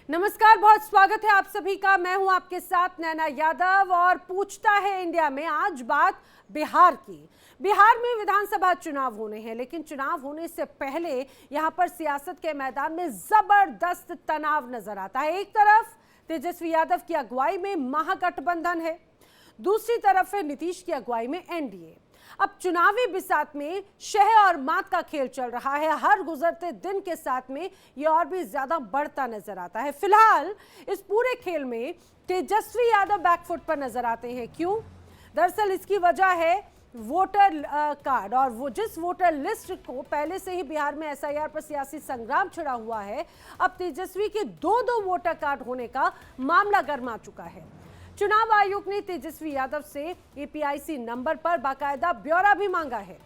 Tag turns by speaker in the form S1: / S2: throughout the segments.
S1: नमस्कार, बहुत स्वागत है आप सभी का। मैं हूं आपके साथ नैना यादव और पूछता है इंडिया में आज बात बिहार की। बिहार में विधानसभा चुनाव होने हैं, लेकिन चुनाव होने से पहले यहां पर सियासत के मैदान में जबरदस्त तनाव नजर आता है। एक तरफ तेजस्वी यादव की अगुवाई में महागठबंधन है, दूसरी तरफ है नीतीश की अगुवाई में एनडीए। अब चुनावी बिसात में शह और मात का खेल चल रहा है। हर गुजरते दिन के साथ में ये और भी ज्यादा बढ़ता नजर आता है। फिलहाल इस पूरे खेल में तेजस्वी यादव बैकफुट पर नजर आते हैं। क्यों? दरअसल इसकी वजह है वोटर कार्ड, और वो जिस वोटर लिस्ट को पहले से ही बिहार में एसआईआर पर सियासी संग्राम छिड़ा हुआ है, अब तेजस्वी के दो वोटर कार्ड होने का मामला गर्मा चुका है। चुनाव आयोग ने तेजस्वी यादव से एपीआईसी नंबर पर बाकायदा ब्यौरा भी मांगा है।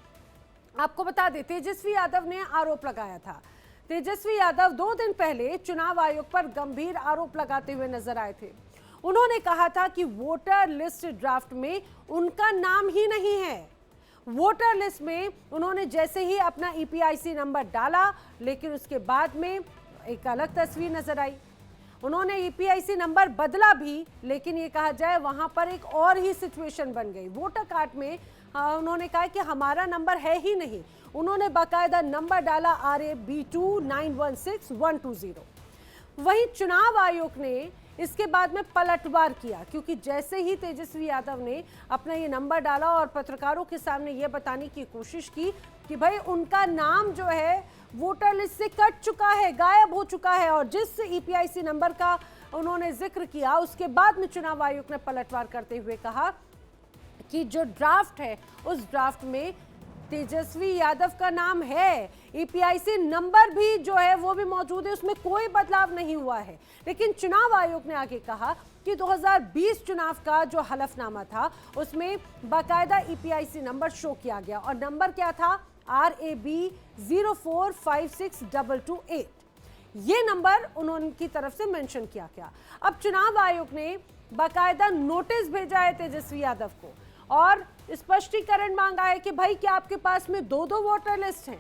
S1: आपको बता दें, तेजस्वी यादव ने आरोप लगाया था। तेजस्वी यादव 2 दिन पहले चुनाव आयोग पर गंभीर आरोप लगाते हुए नजर आए थे। उन्होंने कहा था कि वोटर लिस्ट ड्राफ्ट में उनका नाम ही नहीं है। वोटर लिस्ट में उन्होंने जैसे ही अपना ईपीआईसी नंबर डाला, लेकिन उसके बाद में एक अलग तस्वीर नजर आई। उन्होंने ईपीआईसी नंबर बदला भी, लेकिन ये कहा जाए वहां पर एक और ही सिचुएशन बन गई। वोटर कार्ड में उन्होंने कहा कि हमारा नंबर है ही नहीं। उन्होंने बाकायदा नंबर डाला RA B2916-120। वहीं चुनाव आयोग ने इसके बाद में पलटवार किया, क्योंकि जैसे ही तेजस्वी यादव ने अपना ये नंबर डाला और पत्रकारों के सामने ये बताने की कोशिश की कि भाई उनका नाम जो है वोटर लिस्ट से कट चुका है, गायब हो चुका है, और जिस ईपीआईसी नंबर का उन्होंने जिक्र किया, उसके बाद में चुनाव आयोग ने पलटवार करते हुए कहा कि जो ड्राफ्ट है उस ड्राफ्ट में तेजस्वी यादव का नाम है, ईपीआईसी नंबर भी जो है वो भी मौजूद है, उसमें कोई बदलाव नहीं हुआ है। लेकिन चुनाव आयोग ने आगे कहा कि 2020 चुनाव का जो हलफनामा था उसमें बाकायदा ईपीआईसी नंबर शो किया गया, और नंबर क्या था? RAB0456228। ये नंबर उनकी तरफ से मेंशन किया गया। अब चुनाव आयोग ने बाकायदा नोटिस भेजा है तेजस्वी यादव को और स्पष्टीकरण मांगा है कि भाई क्या आपके पास में दो वोटर लिस्ट हैं?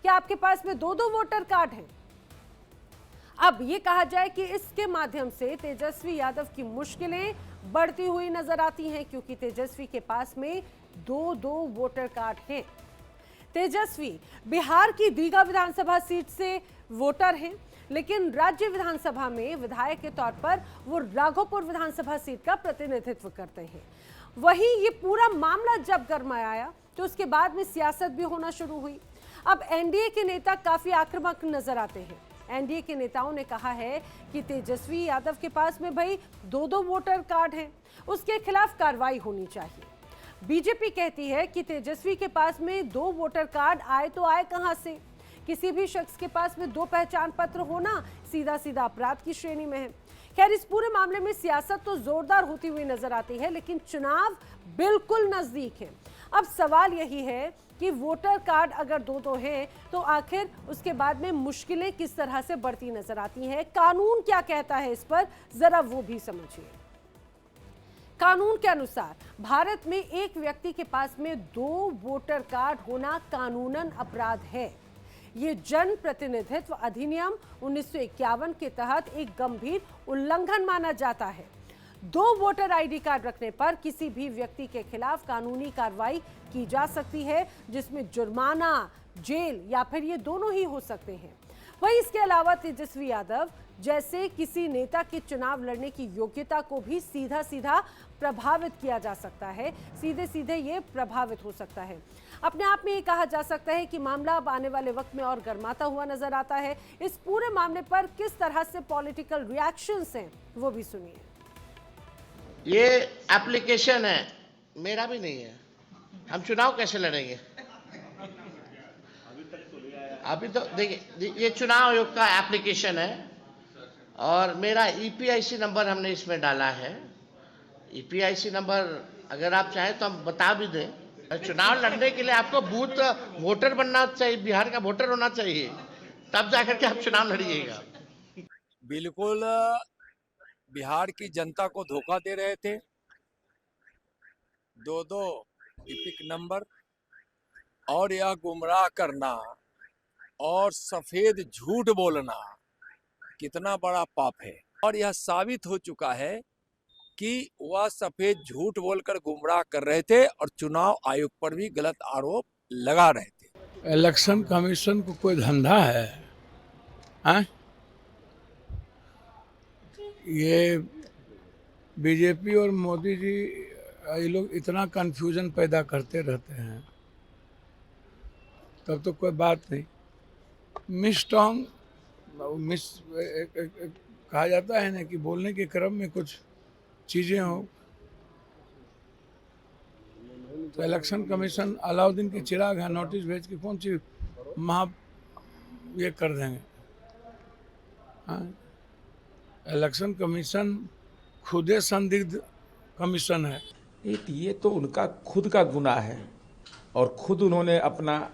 S1: क्या आपके पास में दो वोटर कार्ड हैं? अब ये कहा जाए कि इसके माध्यम से तेजस्वी यादव की मुश्किलें बढ़ती हुई नजर आती हैं, क्योंकि तेजस्वी के पास में दो वोटर कार्ड हैं। तेजस्वी बिहार की दीघा विधानसभा सीट से वोटर हैं, लेकिन राज्य विधानसभा में विधायक के तौर पर वो राघोपुर विधानसभा सीट का प्रतिनिधित्व करते हैं। वहीं ये पूरा मामला जब गरमाया तो उसके बाद में सियासत भी होना शुरू हुई। अब एनडीए के नेता काफी आक्रामक नजर आते हैं। एनडीए के नेताओं ने कहा है कि तेजस्वी यादव के पास में भाई दो वोटर कार्ड हैं, उसके खिलाफ कार्रवाई होनी चाहिए। बीजेपी कहती है कि तेजस्वी के पास में 2 वोटर कार्ड आए तो आए कहां से? किसी भी शख्स के पास में 2 पहचान पत्र होना सीधा सीधा अपराध की श्रेणी में है। खैर, इस पूरे मामले में सियासत तो जोरदार होती हुई नजर आती है, लेकिन चुनाव बिल्कुल नजदीक है। अब सवाल यही है कि वोटर कार्ड अगर दो हैं तो आखिर उसके बाद में मुश्किलें किस तरह से बढ़ती नजर आती हैं। कानून क्या कहता है इस पर, जरा वो भी समझिए। कानून के अनुसार भारत में एक व्यक्ति के पास में 2 वोटर कार्ड होना कानूनन अपराध है। ये जन प्रतिनिधित्व अधिनियम 1951 के तहत एक गंभीर उल्लंघन माना जाता है। 2 वोटर आईडी कार्ड रखने पर किसी भी व्यक्ति के खिलाफ कानूनी कार्रवाई की जा सकती है, जिसमें जुर्माना, जेल या फिर ये दोनों ही हो सकते हैं। वहीं इसके अलावा तेजस्वी यादव जैसे किसी नेता के चुनाव लड़ने की योग्यता को भी सीधा सीधा प्रभावित किया जा सकता है, सीधे सीधे ये प्रभावित हो सकता है। अपने आप में ये कहा जा सकता है कि मामला अब आने वाले वक्त में और गर्माता हुआ नजर आता है। इस पूरे मामले पर किस तरह से पॉलिटिकल रिएक्शंस हैं वो भी सुनिए।
S2: ये एप्लीकेशन है, मेरा भी नहीं है। हम चुनाव कैसे लड़ेंगे? अभी तो देखिए, ये चुनाव आयोग का एप्लीकेशन है और मेरा ईपीआईसी नंबर हमने इसमें डाला है। ईपीआईसी नंबर अगर आप चाहें तो हम बता भी दें। चुनाव लड़ने के लिए आपको बूथ वोटर बनना चाहिए, बिहार का वोटर होना चाहिए, तब जाकर के आप चुनाव लड़िएगा।
S3: बिल्कुल बिहार की जनता को धोखा दे रहे थे। दो इपिक नंबर और यह गुमराह करना और सफेद झूठ बोलना कितना बड़ा पाप है। और यह साबित हो चुका है कि वह सफेद झूठ बोलकर गुमराह कर रहे थे और चुनाव आयोग पर भी गलत आरोप लगा रहे थे।
S4: इलेक्शन कमीशन को कोई धंधा है? हैं? ये बीजेपी और मोदी जी ये लोग इतना कंफ्यूजन पैदा करते रहते हैं, तब तो कोई बात नहीं। मिस टोंग कहा जाता है ना कि बोलने के क्रम में कुछ चीजें हो, तो इलेक्शन कमीशन अलाउद्दीन के चिराग है, नोटिस भेज के कौन सी ये कर देंगे? हाँ? इलेक्शन कमीशन खुदे संदिग्ध कमीशन है।
S5: एक ये तो उनका खुद का गुनाह है और खुद उन्होंने अपना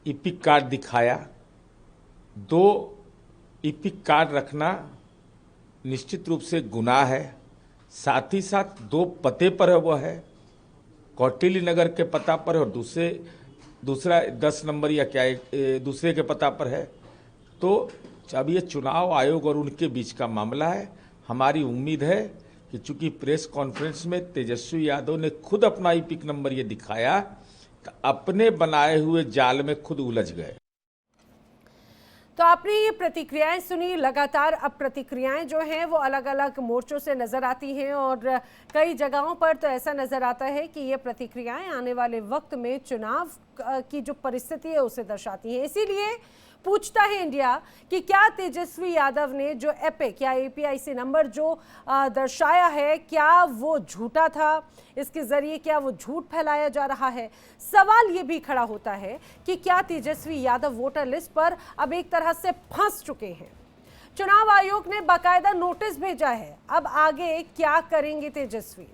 S5: ईपिक कार्ड दिखाया। 2 ईपिक कार्ड रखना निश्चित रूप से गुनाह है। साथ ही साथ 2 पते पर है, वो है कौटिल्य नगर के पता पर है और दूसरा 10 नंबर या क्या दूसरे के पता पर है। तो अब ये चुनाव आयोग और उनके बीच का मामला है। हमारी उम्मीद है कि चूंकि प्रेस कॉन्फ्रेंस में तेजस्वी यादव ने खुद अपना ईपिक नंबर ये दिखाया, तो अपने बनाए हुए जाल में खुद उलझ गए।
S1: तो आपने ये प्रतिक्रियाएं सुनी। लगातार अब प्रतिक्रियाएं जो हैं वो अलग अलग मोर्चों से नजर आती हैं और कई जगहों पर तो ऐसा नजर आता है कि ये प्रतिक्रियाएं आने वाले वक्त में चुनाव की जो परिस्थिति है उसे दर्शाती हैं। इसीलिए पूछता है इंडिया कि क्या तेजस्वी यादव ने जो एपिक या APIC नंबर जो दर्शाया है, क्या वो झूठा था? इसके जरिए क्या वो झूठ फैलाया जा रहा है? सवाल ये भी खड़ा होता है कि क्या तेजस्वी यादव वोटर लिस्ट पर अब एक तरह से फंस चुके हैं? चुनाव आयोग ने बाकायदा नोटिस भेजा है। अब आगे क्या करेंगे तेजस्वी?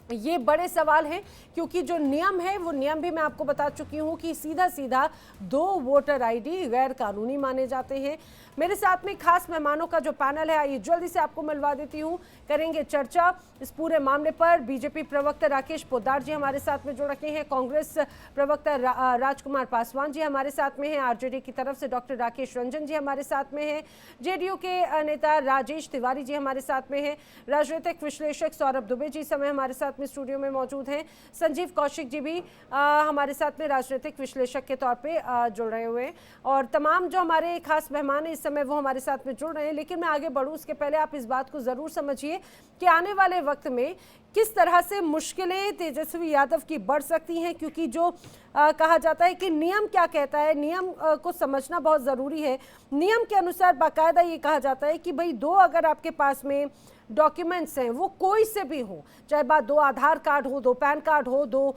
S1: ये बड़े सवाल हैं, क्योंकि जो नियम है वो नियम भी मैं आपको बता चुकी हूं कि सीधा सीधा 2 वोटर ID गैर कानूनी माने जाते हैं। मेरे साथ में खास मेहमानों का जो पैनल है, आइए जल्दी से आपको मिलवा देती हूं। करेंगे चर्चा इस पूरे मामले पर। बीजेपी प्रवक्ता राकेश पोद्दार जी हमारे साथ में जुड़ रखे हैं, कांग्रेस प्रवक्ता राजकुमार पासवान जी हमारे साथ में हैं, RJD की तरफ से डॉक्टर राकेश रंजन जी हमारे साथ में हैं, JDU के नेता राजेश तिवारी जी हमारे साथ में हैं, राजनीतिक विश्लेषक सौरभ दुबे जी समय हमारे साथ में स्टूडियो में मौजूद हैं, संजीव कौशिक जी भी हमारे साथ में राजनीतिक विश्लेषक के तौर पे जुड़ रहे हुए हैं, और तमाम जो हमारे खास मेहमान हैं इस समय वो हमारे साथ में जुड़ रहे हैं। लेकिन मैं आगे बढ़ूं उसके पहले आप इस बात को जरूर समझिए कि आने वाले वक्त में किस तरह से मुश्किलें तेजस्वी यादव की बढ़ सकती हैं, क्योंकि जो कहा जाता है कि नियम क्या कहता है, नियम को समझना बहुत ज़रूरी है। नियम के अनुसार बाकायदा ये कहा जाता है कि भाई 2 अगर आपके पास में डॉक्यूमेंट्स हैं, वो कोई से भी हो, चाहे बात 2 आधार कार्ड हो, 2 पैन कार्ड हो, 2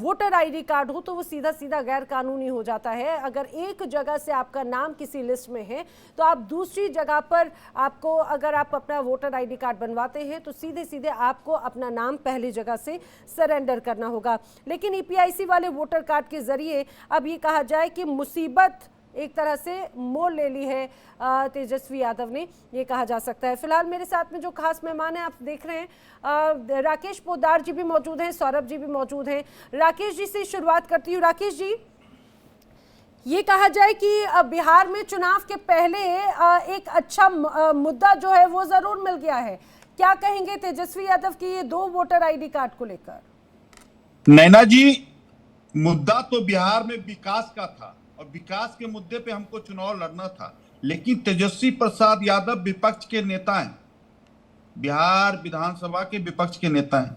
S1: वोटर ID कार्ड हो, तो वो सीधा सीधा गैर कानूनी हो जाता है। अगर एक जगह से आपका नाम किसी लिस्ट में है तो आप दूसरी जगह पर आपको, अगर आप अपना वोटर ID कार्ड बनवाते हैं तो सीधे सीधे आपको अपना नाम पहली जगह से सरेंडर करना होगा। लेकिन EPIC वाले वोटर कार्ड के जरिए अब ये कहा जाए कि मुसीबत एक तरह से मोड़ ले ली है तेजस्वी यादव ने, ये कहा जा सकता है। फिलहाल मेरे साथ में जो खास मेहमान हैं आप देख रहे हैं, राकेश पोद्दार जी भी मौजूद हैं, सौरभ जी भी मौजूद हैं। राकेश जी से शुरुआत करती हूँ। राकेश जी, ये कहा जाए कि बिहार में चुनाव के पहले एक अच्छा मुद्दा जो है वो जरूर मिल गया है। क्या कहेंगे तेजस्वी यादव की ये 2 वोटर ID कार्ड को लेकर?
S6: नैना जी, मुद्दा तो बिहार में विकास का था और विकास के मुद्दे पे हमको चुनाव लड़ना था, लेकिन तेजस्वी प्रसाद यादव विपक्ष के नेता हैं, बिहार विधानसभा के विपक्ष के नेता हैं,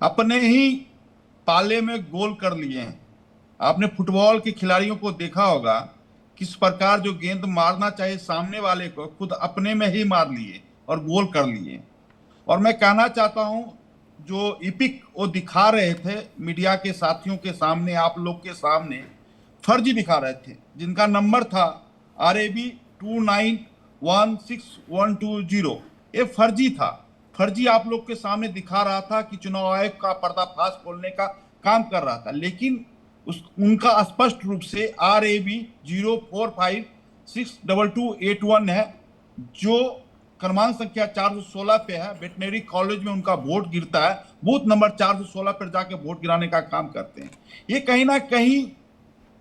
S6: अपने ही पाले में गोल कर लिए हैं। आपने फुटबॉल के खिलाड़ियों को देखा होगा किस प्रकार जो गेंद मारना चाहिए सामने वाले को, खुद अपने में ही मार लिए और गोल कर लिए। और मैं कहना चाहता हूं, जो ईपिक वो दिखा रहे थे मीडिया के साथियों के सामने, आप लोग के सामने, फर्जी दिखा रहे थे, जिनका नंबर था RAB 291612, ये फर्जी था। फर्जी आप लोग के सामने दिखा रहा था कि चुनाव आयोग का पर्दाफाश खोलने का काम कर रहा था, लेकिन उनका स्पष्ट रूप से RAB 0456221 है, जो क्रमांक संख्या 416 पे है। वेटनरी कॉलेज में उनका वोट गिरता है, बूथ नंबर 416 पर जाके वोट गिराने का काम करते हैं। ये कहीं ना कहीं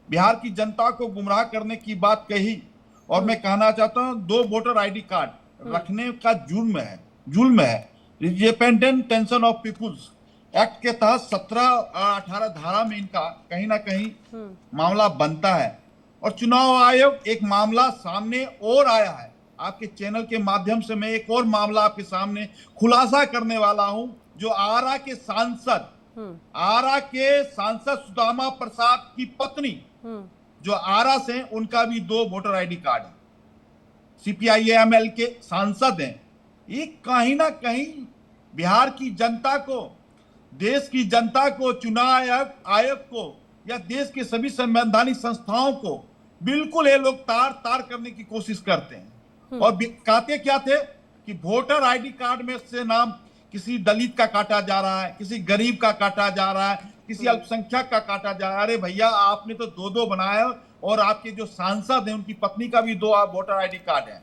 S6: बिहार की जनता को गुमराह करने की बात कही और मैं कहना चाहता हूं 2 वोटर आईडी कार्ड रखने का जुल्म है। Independent tension of peoples act के तहत 17 और 18 धारा में इनका कहीं ना कहीं मामला बनता है। और चुनाव आयोग एक मामला सामने और आया है, आपके चैनल के माध्यम से मैं एक और मामला आपके सामने खुलासा करने वाला हूं, जो आरा के सांसद सुदामा प्रसाद की पत्नी जो आरा से, उनका भी 2 वोटर आईडी कार्ड है। CPIML के सांसद हैं। ये कहीं ना कहीं बिहार की जनता को, देश की जनता को, चुनाव आयोग को या देश के सभी संवैधानिक संस्थाओं को बिल्कुल ये लोग तार करने की कोशिश करते हैं। और कहते क्या थे कि वोटर आईडी कार्ड में से नाम किसी दलित का काटा जा रहा है, किसी गरीब का काटा जा रहा है, किसी अल्पसंख्यक का काटा जा रहा है। अरे भैया, आपने तो 2 बनाया, और आपके जो सांसद हैं उनकी पत्नी का भी 2 वोटर आईडी कार्ड है।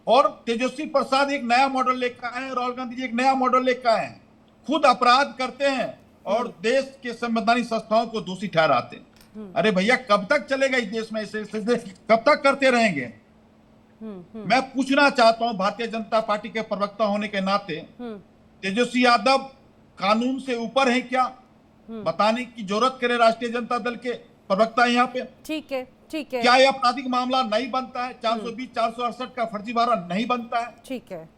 S6: और तेजस्वी प्रसाद एक नया मॉडल लेकर आए हैं, राहुल गांधी जी एक नया मॉडल लेकर आए हैं। खुद अपराध करते हैं और देश के संवैधानिक संस्थाओं को दोषी ठहराते हैं। अरे भैया, कब तक चलेगा इस देश में ऐसे? कब तक करते रहेंगे? मैं पूछना चाहता हूं भारतीय जनता पार्टी के प्रवक्ता होने के नाते, तेजस्वी यादव कानून से ऊपर है क्या? बताने की जरूरत करे राष्ट्रीय जनता दल के प्रवक्ता यहाँ पे।
S1: ठीक है, ठीक है।
S6: क्या यह आपराधिक मामला नहीं बनता है? 420, 468 का फर्जीवाड़ा नहीं बनता है?
S1: ठीक है।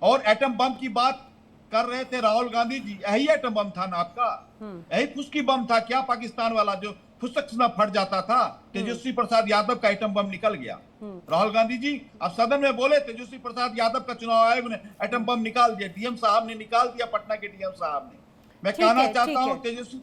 S6: और एटम बम की बात कर रहे थे राहुल गांधी जी, यही एटम बम था ना आपका? यही फुसकी बम था क्या? पाकिस्तान वाला जो फुसक ना फट जाता था। तेजस्वी प्रसाद यादव का एटम बम निकल गया। राहुल गांधी जी अब सदन में बोले तेजस्वी प्रसाद यादव का चुनाव आयोग ने एटम बम निकाल दिया, डीएम साहब ने निकाल दिया, पटना के डीएम साहब ने। मैं कहना चाहता हूँ तेजस्वी,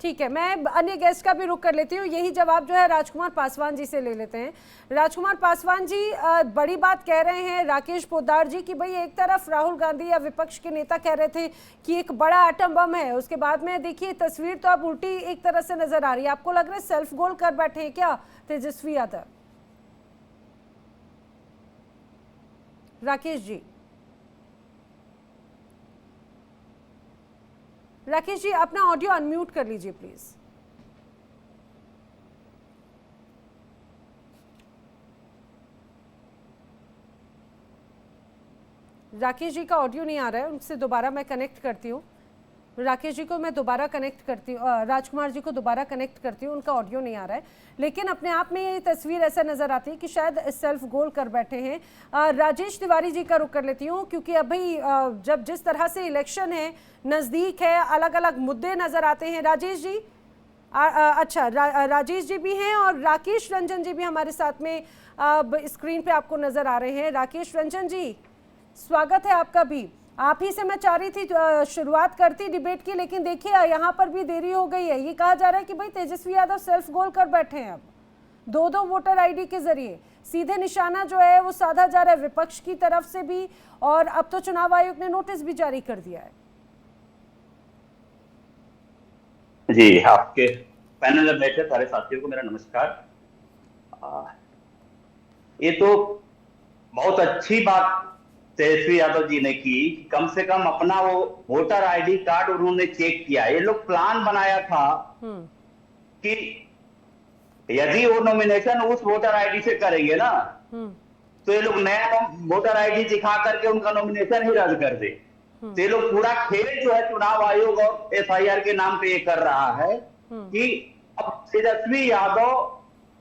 S1: ठीक है, मैं अन्य गेस्ट का भी रुख कर लेती हूँ। यही जवाब जो है राजकुमार पासवान जी से ले लेते हैं। राजकुमार पासवान जी, बड़ी बात कह रहे हैं राकेश पोद्दार जी कि भाई एक तरफ राहुल गांधी या विपक्ष के नेता कह रहे थे कि एक बड़ा एटम बम है, उसके बाद में देखिए तस्वीर तो अब उल्टी एक तरह से नजर आ रही है। आपको लग रहा है सेल्फ गोल कर बैठे हैं क्या तेजस्वी यादव? राकेश जी, राकेश जी अपना ऑडियो अनम्यूट कर लीजिए प्लीज। राकेश जी का ऑडियो नहीं आ रहा है, उनसे दोबारा मैं कनेक्ट करती हूँ। राकेश जी को मैं दोबारा कनेक्ट करती हूँ, राजकुमार जी को दोबारा कनेक्ट करती हूँ, उनका ऑडियो नहीं आ रहा है। लेकिन अपने आप में ये तस्वीर ऐसा नज़र आती है कि शायद सेल्फ गोल कर बैठे हैं। राजेश तिवारी जी का रुख कर लेती हूँ, क्योंकि अभी जब जिस तरह से इलेक्शन है, नज़दीक है, अलग अलग मुद्दे नज़र आते हैं। राजेश जी, अच्छा, राजेश जी भी हैं और राकेश रंजन जी भी हमारे साथ में स्क्रीन पे आपको नज़र आ रहे हैं। राकेश रंजन जी, स्वागत है आपका भी। आप ही से मैं चाह रही थी शुरुआत करती डिबेट की, लेकिन देखिए यहाँ पर भी देरी हो गई है। ये कहा जा रहा है कि भाई तेजस्वी यादव सेल्फ गोल कर बैठे हैं। अब 2 वोटर आईडी के जरिए सीधे निशाना जो है वो साधा जा रहा है विपक्ष की तरफ से भी, और अब तो चुनाव आयोग ने नोटिस भी जारी कर दिया है।
S7: जी, आपके पैनल में बैठे सारे साथियों को मेरा नमस्कार। ये तो बहुत अच्छी बात तेजस्वी यादव जी ने की, कम से कम अपना वो वोटर आईडी कार्ड उन्होंने चेक किया। ये लोग प्लान बनाया था कि यदि वो नॉमिनेशन उस वोटर आईडी से करेंगे ना, तो ये लोग नया वोटर आईडी दिखा करके उनका नॉमिनेशन ही रद्द कर दे। तो ये लोग पूरा खेल जो है चुनाव आयोग और FIR के नाम पे ये कर रहा है कि अब तेजस्वी यादव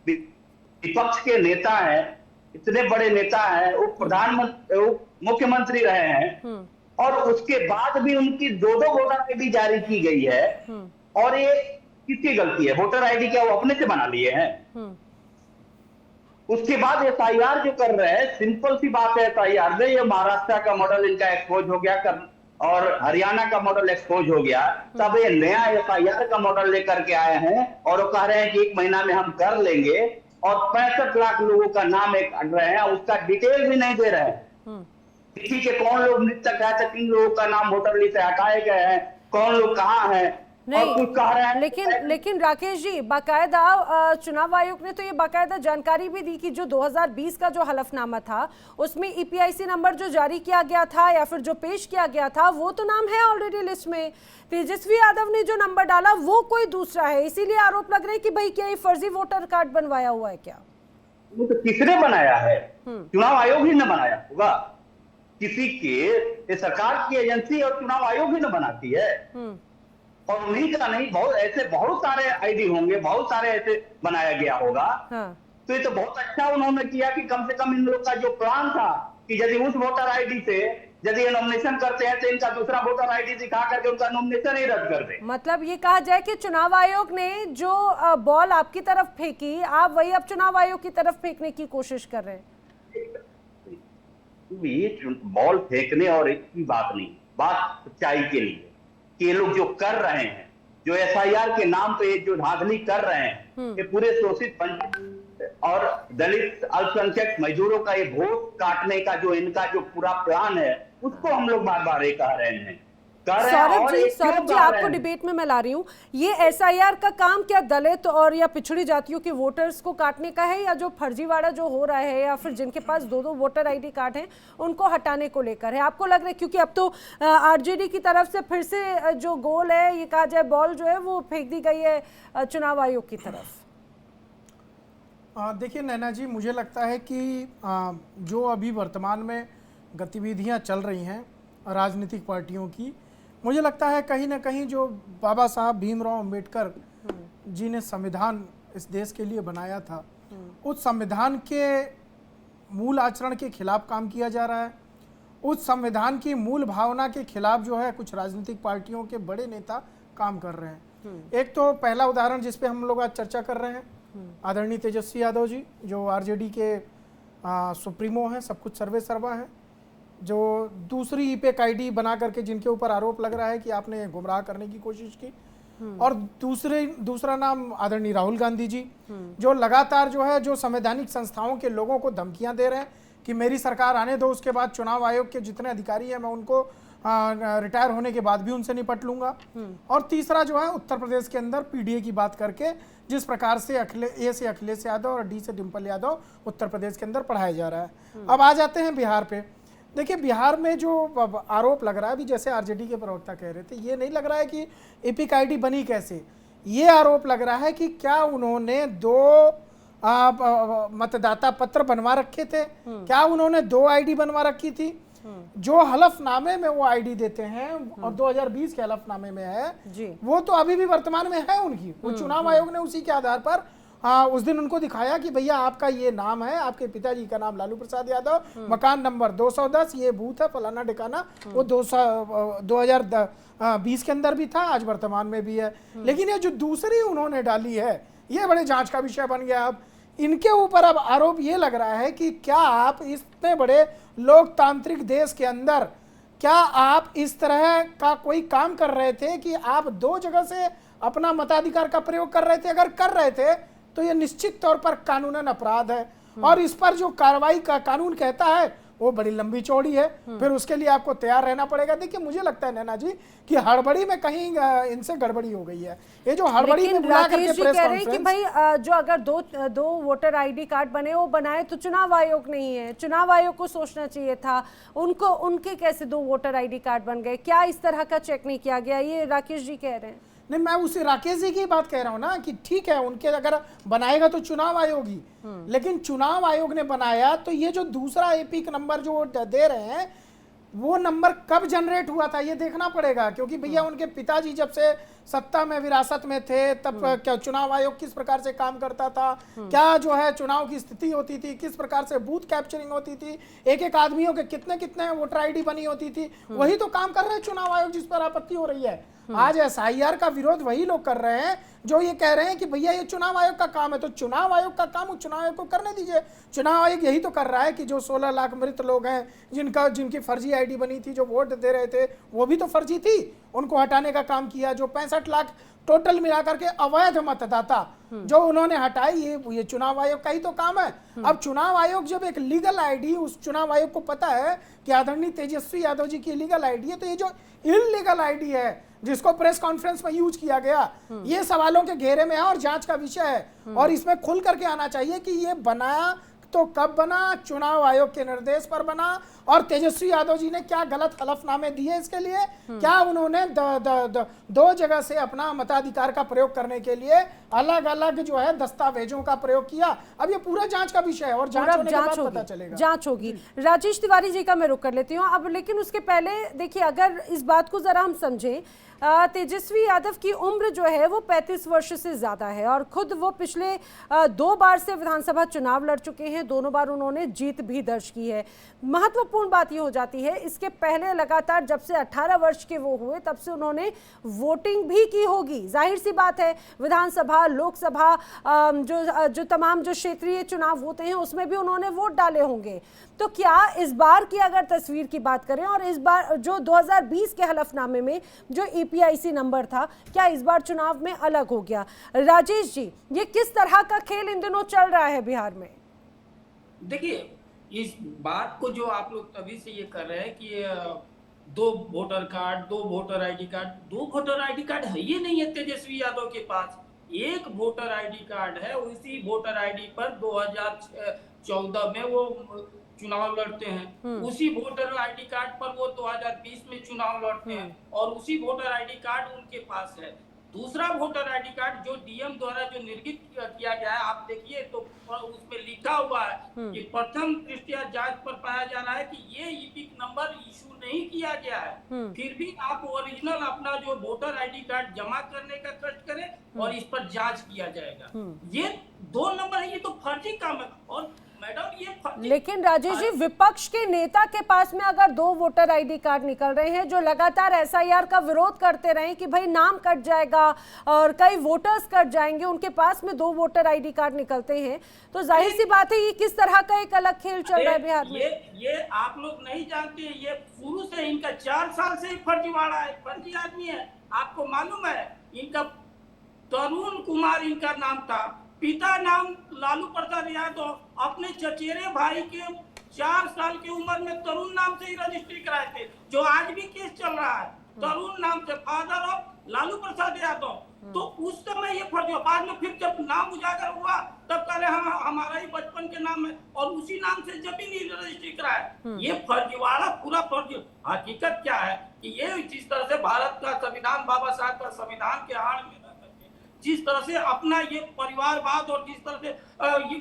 S7: विपक्ष के नेता हैं, इतने बड़े नेता हैं, वो प्रधानमंत्री, मुख्यमंत्री रहे हैं, और उसके बाद भी उनकी 2 वोटर आईडी जारी की गई है। और ये किसकी गलती है? वोटर आईडी क्या वो अपने से बना लिए हैं? उसके बाद FIR जो कर रहे हैं, सिंपल सी बात है, FIR में ये महाराष्ट्र का मॉडल इनका एक्सपोज हो गया और हरियाणा का मॉडल एक्सपोज हो गया। तब ये नया FIR का मॉडल लेकर के आए हैं और वो कह रहे हैं कि 1 महीना में हम कर लेंगे, और 65 लाख लोगों का नाम एक अट रहे हैं, उसका डिटेल भी नहीं दे रहे हैं। किसी के कौन लोग मृतक है, तो किन लोगों का नाम वोटर लिस्ट से हटाए गए हैं, कौन लोग कहाँ हैं, और कुछ कह रहे हैं।
S1: लेकिन राकेश जी, बाकायदा चुनाव आयोग ने तो ये बाकायदा जानकारी भी दी कि जो 2020 का जो हलफनामा था उसमें EPIC नंबर जो जारी किया गया था या फिर जो पेश किया गया था, वो तो नाम है ऑलरेडी लिस्ट में। तेजस्वी यादव ने जो नंबर डाला वो कोई दूसरा है, इसीलिए आरोप लग रहे हैं कि भाई क्या ये फर्जी वोटर कार्ड बनवाया हुआ है क्या?
S7: वो तो किसने बनाया है? चुनाव आयोग ही न बनाया होगा। किसी के, ये सरकार की एजेंसी और चुनाव आयोग ही न बनाती है। और उन्हीं का नहीं, बहुत सारे आईडी होंगे, बहुत सारे ऐसे बनाया गया होगा। तो ये तो बहुत अच्छा उन्होंने किया कि कम से कम इन लोग का जो प्लान था कि यदि उस वोटर आईडी से यदि ये नॉमिनेशन करते हैं तो इनका दूसरा वोटर आईडी दिखा करके उनका नॉमिनेशन ही रद्द कर दे।
S1: मतलब ये कहा जाए कि चुनाव आयोग ने जो बॉल आपकी तरफ फेंकी, आप वही अब चुनाव आयोग की तरफ फेंकने की कोशिश कर रहे हैं।
S7: ये बॉल फेंकने और एक की बात नहीं, बात सच्चाई के लिए कि ये लोग जो कर रहे हैं, जो एसआईआर के नाम पे जो धांधली कर रहे हैं, ये पूरे शोषित और दलित अल्पसंख्यक मजदूरों का ये वोट काटने का जो इनका जो पूरा प्लान है, उसको हम लोग बार बार ये कह रहे हैं।
S1: सौरभ जी आपको डिबेट में मैं ला रही हूँ, ये एसआईआर का काम क्या दलित और या पिछड़ी जातियों के वोटर्स को काटने का है, या जो फर्जीवाड़ा जो हो रहा है, या फिर जिनके पास 2-2 वोटर आईडी कार्ड हैं उनको हटाने को लेकर है? आपको लग रहा है क्योंकि अब तो आरजेडी की तरफ से फिर से जो गोल है, ये कहा जाए बॉल जो है वो फेंक दी गई है चुनाव आयोग की तरफ?
S8: देखिए नैना जी, मुझे लगता है कि जो अभी वर्तमान में गतिविधियां चल रही हैं राजनीतिक पार्टियों की, मुझे लगता है कहीं ना कहीं जो बाबा साहब भीमराव अंबेडकर जी ने संविधान इस देश के लिए बनाया था, उस संविधान के मूल आचरण के खिलाफ काम किया जा रहा है। उस संविधान की मूल भावना के खिलाफ जो है कुछ राजनीतिक पार्टियों के बड़े नेता काम कर रहे हैं। एक तो पहला उदाहरण जिस पे हम लोग आज चर्चा कर रहे हैं, आदरणीय तेजस्वी यादव जी, जो आरजेडी के सुप्रीमो हैं, सब कुछ सर्वे सर्वा है, जो दूसरी ईपेक आईडी बना करके जिनके ऊपर आरोप लग रहा है कि आपने गुमराह करने की कोशिश की। और दूसरा नाम आदरणीय राहुल गांधी जी, जो लगातार जो है जो संवैधानिक संस्थाओं के लोगों को धमकियां दे रहे हैं कि मेरी सरकार आने दो, उसके बाद चुनाव आयोग के जितने अधिकारी हैं मैं उनको रिटायर होने के बाद भी उनसे निपट लूंगा। और तीसरा जो है उत्तर प्रदेश के अंदर पीडीए की बात करके जिस प्रकार से ए से अखिलेश यादव और डी से डिम्पल यादव उत्तर प्रदेश के अंदर पढ़ाया जा रहा है। अब आ जाते हैं बिहार पे। देखिए बिहार में जो आरोप लग रहा है, अभी जैसे आरजेडी के प्रवक्ता कह रहे थे, ये नहीं लग रहा है कि एपिक आईडी बनी कैसे, ये आरोप लग रहा है कि क्या उन्होंने 2 मतदाता पत्र बनवा रखे थे, क्या उन्होंने 2 आईडी बनवा रखी थी। जो हलफनामे में वो आईडी देते हैं और 2020 के हलफनामे में है जी, वो तो अभी भी वर्तमान में है उनकी। वो चुनाव आयोग ने उसी के आधार पर उस दिन उनको दिखाया कि भैया आपका ये नाम है, आपके पिताजी का नाम लालू प्रसाद यादव, मकान नंबर 210, ये बूथ है फलाना ठिकाना, वो 2020 के अंदर भी था, आज वर्तमान में भी है। लेकिन ये जो दूसरी उन्होंने डाली है, ये बड़े जांच का विषय बन गया। अब इनके ऊपर अब आरोप ये लग रहा है कि क्या आप इतने बड़े लोकतांत्रिक देश के अंदर, क्या आप इस तरह का कोई काम कर रहे थे कि आप 2 जगह से अपना मताधिकार का प्रयोग कर रहे थे? अगर कर रहे थे तो ये निश्चित तौर पर कानूनन अपराध है, और इस पर जो कार्रवाई का कानून कहता है वो बड़ी लंबी चौड़ी है, फिर उसके लिए आपको तैयार रहना पड़ेगा। देखिए मुझे लगता है नैना जी कि हड़बड़ी में कहीं इनसे गड़बड़ी हो गई है। ये जो हड़बड़ी में बुला करके प्रेस कॉन्फ्रेंस
S1: कि भाई जो अगर दो वोटर आईडी कार्ड बने, वो बनाए तो चुनाव आयोग नहीं है, चुनाव आयोग को सोचना चाहिए था। उनके कैसे 2 वोटर आईडी कार्ड बन गए? क्या इस तरह का चेक नहीं किया गया? ये राकेश जी कह रहे हैं।
S8: नहीं, मैं उसी राकेश जी की बात कह रहा हूं ना कि ठीक है, उनके अगर बनाएगा तो चुनाव आयोग ही, लेकिन चुनाव आयोग ने बनाया तो ये जो दूसरा एपिक नंबर जो दे रहे हैं, वो नंबर कब जनरेट हुआ था ये देखना पड़ेगा। क्योंकि भैया उनके पिताजी जब से सत्ता में विरासत में थे, तब क्या चुनाव आयोग किस प्रकार से काम करता था, क्या जो है चुनाव की स्थिति होती थी, किस प्रकार से बूथ कैप्चरिंग होती थी, एक आदमियों के कितने वोटर आईडी बनी होती थी, वही तो काम कर रहे हैं चुनाव आयोग, जिस पर आपत्ति हो रही है। आज एसआईआर का विरोध वही लोग कर रहे हैं जो ये कह रहे हैं कि भैया ये चुनाव आयोग का काम है, तो चुनाव आयोग का काम चुनाव आयोग को करने दीजिए। चुनाव आयोग यही तो कर रहा है कि जो 16 लाख मृत लोग हैं, जिनकी फर्जी आईडी बनी थी, जो वोट दे रहे थे वो भी तो फर्जी थी, उनको हटाने का काम किया। जो 65 लाख टोटल मिलाकर के अवैध मतदाता जो उन्होंने हटाई, ये चुनाव आयोग का ही तो काम है। अब चुनाव आयोग जब एक लीगल आईडी, उस चुनाव आयोग को पता है कि आदरणीय तेजस्वी यादव जी की लीगल आईडी है, तो ये जो इलीगल आईडी है जिसको प्रेस कॉन्फ्रेंस में यूज किया गया, ये सवालों के घेरे में है और जांच का विषय है। और इसमें खुल करके आना चाहिए कि ये बनाया तो कब बना, चुनाव आयोग के निर्देश पर बना, और तेजस्वी यादव जी ने क्या गलत हलफनामे दिए इसके लिए, क्या उन्होंने दो जगह से अपना मताधिकार का प्रयोग करने के लिए अलग अलग जो है दस्तावेजों का प्रयोग किया। अब ये पूरा जांच का विषय है और जांच होने के बाद पता चलेगा,
S1: जांच होगी। राजेश तिवारी जी का मैं रुक कर लेती हूँ अब, लेकिन उसके पहले देखिए, अगर इस बात को जरा हम समझें, तेजस्वी यादव की उम्र जो है वो 35 वर्ष से ज़्यादा है और खुद वो पिछले 2 बार से विधानसभा चुनाव लड़ चुके हैं, दोनों बार उन्होंने जीत भी दर्ज की है। महत्वपूर्ण बात ये हो जाती है, इसके पहले लगातार जब से 18 वर्ष के वो हुए तब से उन्होंने वोटिंग भी की होगी, जाहिर सी बात है। विधानसभा, लोकसभा, जो तमाम जो क्षेत्रीय चुनाव होते हैं उसमें भी उन्होंने वोट डाले होंगे। तो क्या इस बार की अगर तस्वीर की बात करें और इस बार जो 2020 के हलफनामे में जो EPIC नंबर था, क्या इस बार चुनाव में अलग हो गया? राजेश जी, ये किस तरह का खेल इन दिनों चल रहा है बिहार में?
S9: देखिए, इस बात को जो आप लोग तभी से ये कर रहे हैं कि 2 voter card, 2 voter ID card, 2 voter ID card है ही नहीं है तेजस्वी यादव के पास। एक वोटर ID कार्ड है, उसी वोटर ID पर 2014 में वो चुनाव लड़ते हैं, उसी वोटर ID कार्ड पर वो 2020 में चुनाव लड़ते हैं और उसी वोटर ID कार्ड उनके पास है। दूसरा वोटर ID कार्ड जो DM द्वारा जो निर्मित किया गया है, आप देखिए तो उसमें लिखा हुआ है कि प्रथम दृष्टया जांच पर पाया जा रहा है कि ये EPIC नंबर इशू नहीं किया गया है, फिर भी आप ओरिजिनल अपना जो वोटर ID कार्ड जमा करने का कष्ट करें और इस पर जांच किया जाएगा। ये 2 नंबर है, ये तो फर्जी काम है। और मैडम ये
S1: लेकिन राजेश जी, विपक्ष के नेता के पास में अगर 2 वोटर ID कार्ड निकल रहे हैं जो लगातार SIR का विरोध करते रहे कि भाई नाम कट जाएगा और कई वोटर्स कट जाएंगे, उनके पास में 2 वोटर ID कार्ड निकलते हैं, तो जाहिर सी बात है ये किस तरह का एक अलग खेल चल रहा है बिहार में।
S9: ये आप लोग नहीं जानते, ये शुरू से इनका 4 साल से ही फर्जीवाड़ा है, फर्जी आदमी है। आपको मालूम है, इनका तरुण कुमार इनका नाम था, पिता नाम लालू प्रसाद यादव, अपने चचेरे भाई के 4 साल की उम्र में तरुण नाम से ही रजिस्ट्री कराए थे, जो आज भी केस चल रहा है, तरुण नाम से, फादर ऑफ लालू प्रसाद यादव। तो उस समय ये फर्जी, बाद में फिर जब नाम उजागर हुआ तब कह रहे हाँ हमारा ही बचपन के नाम है और उसी नाम से जमीन रजिस्ट्री कराए। ये फर्जीवाड़ा पूरा फर्जी। हकीकत क्या है कि ये जिस तरह से भारत का संविधान, बाबा साहब का संविधान के आड़ में जिस तरह से अपना ये परिवारवाद और जिस तरह से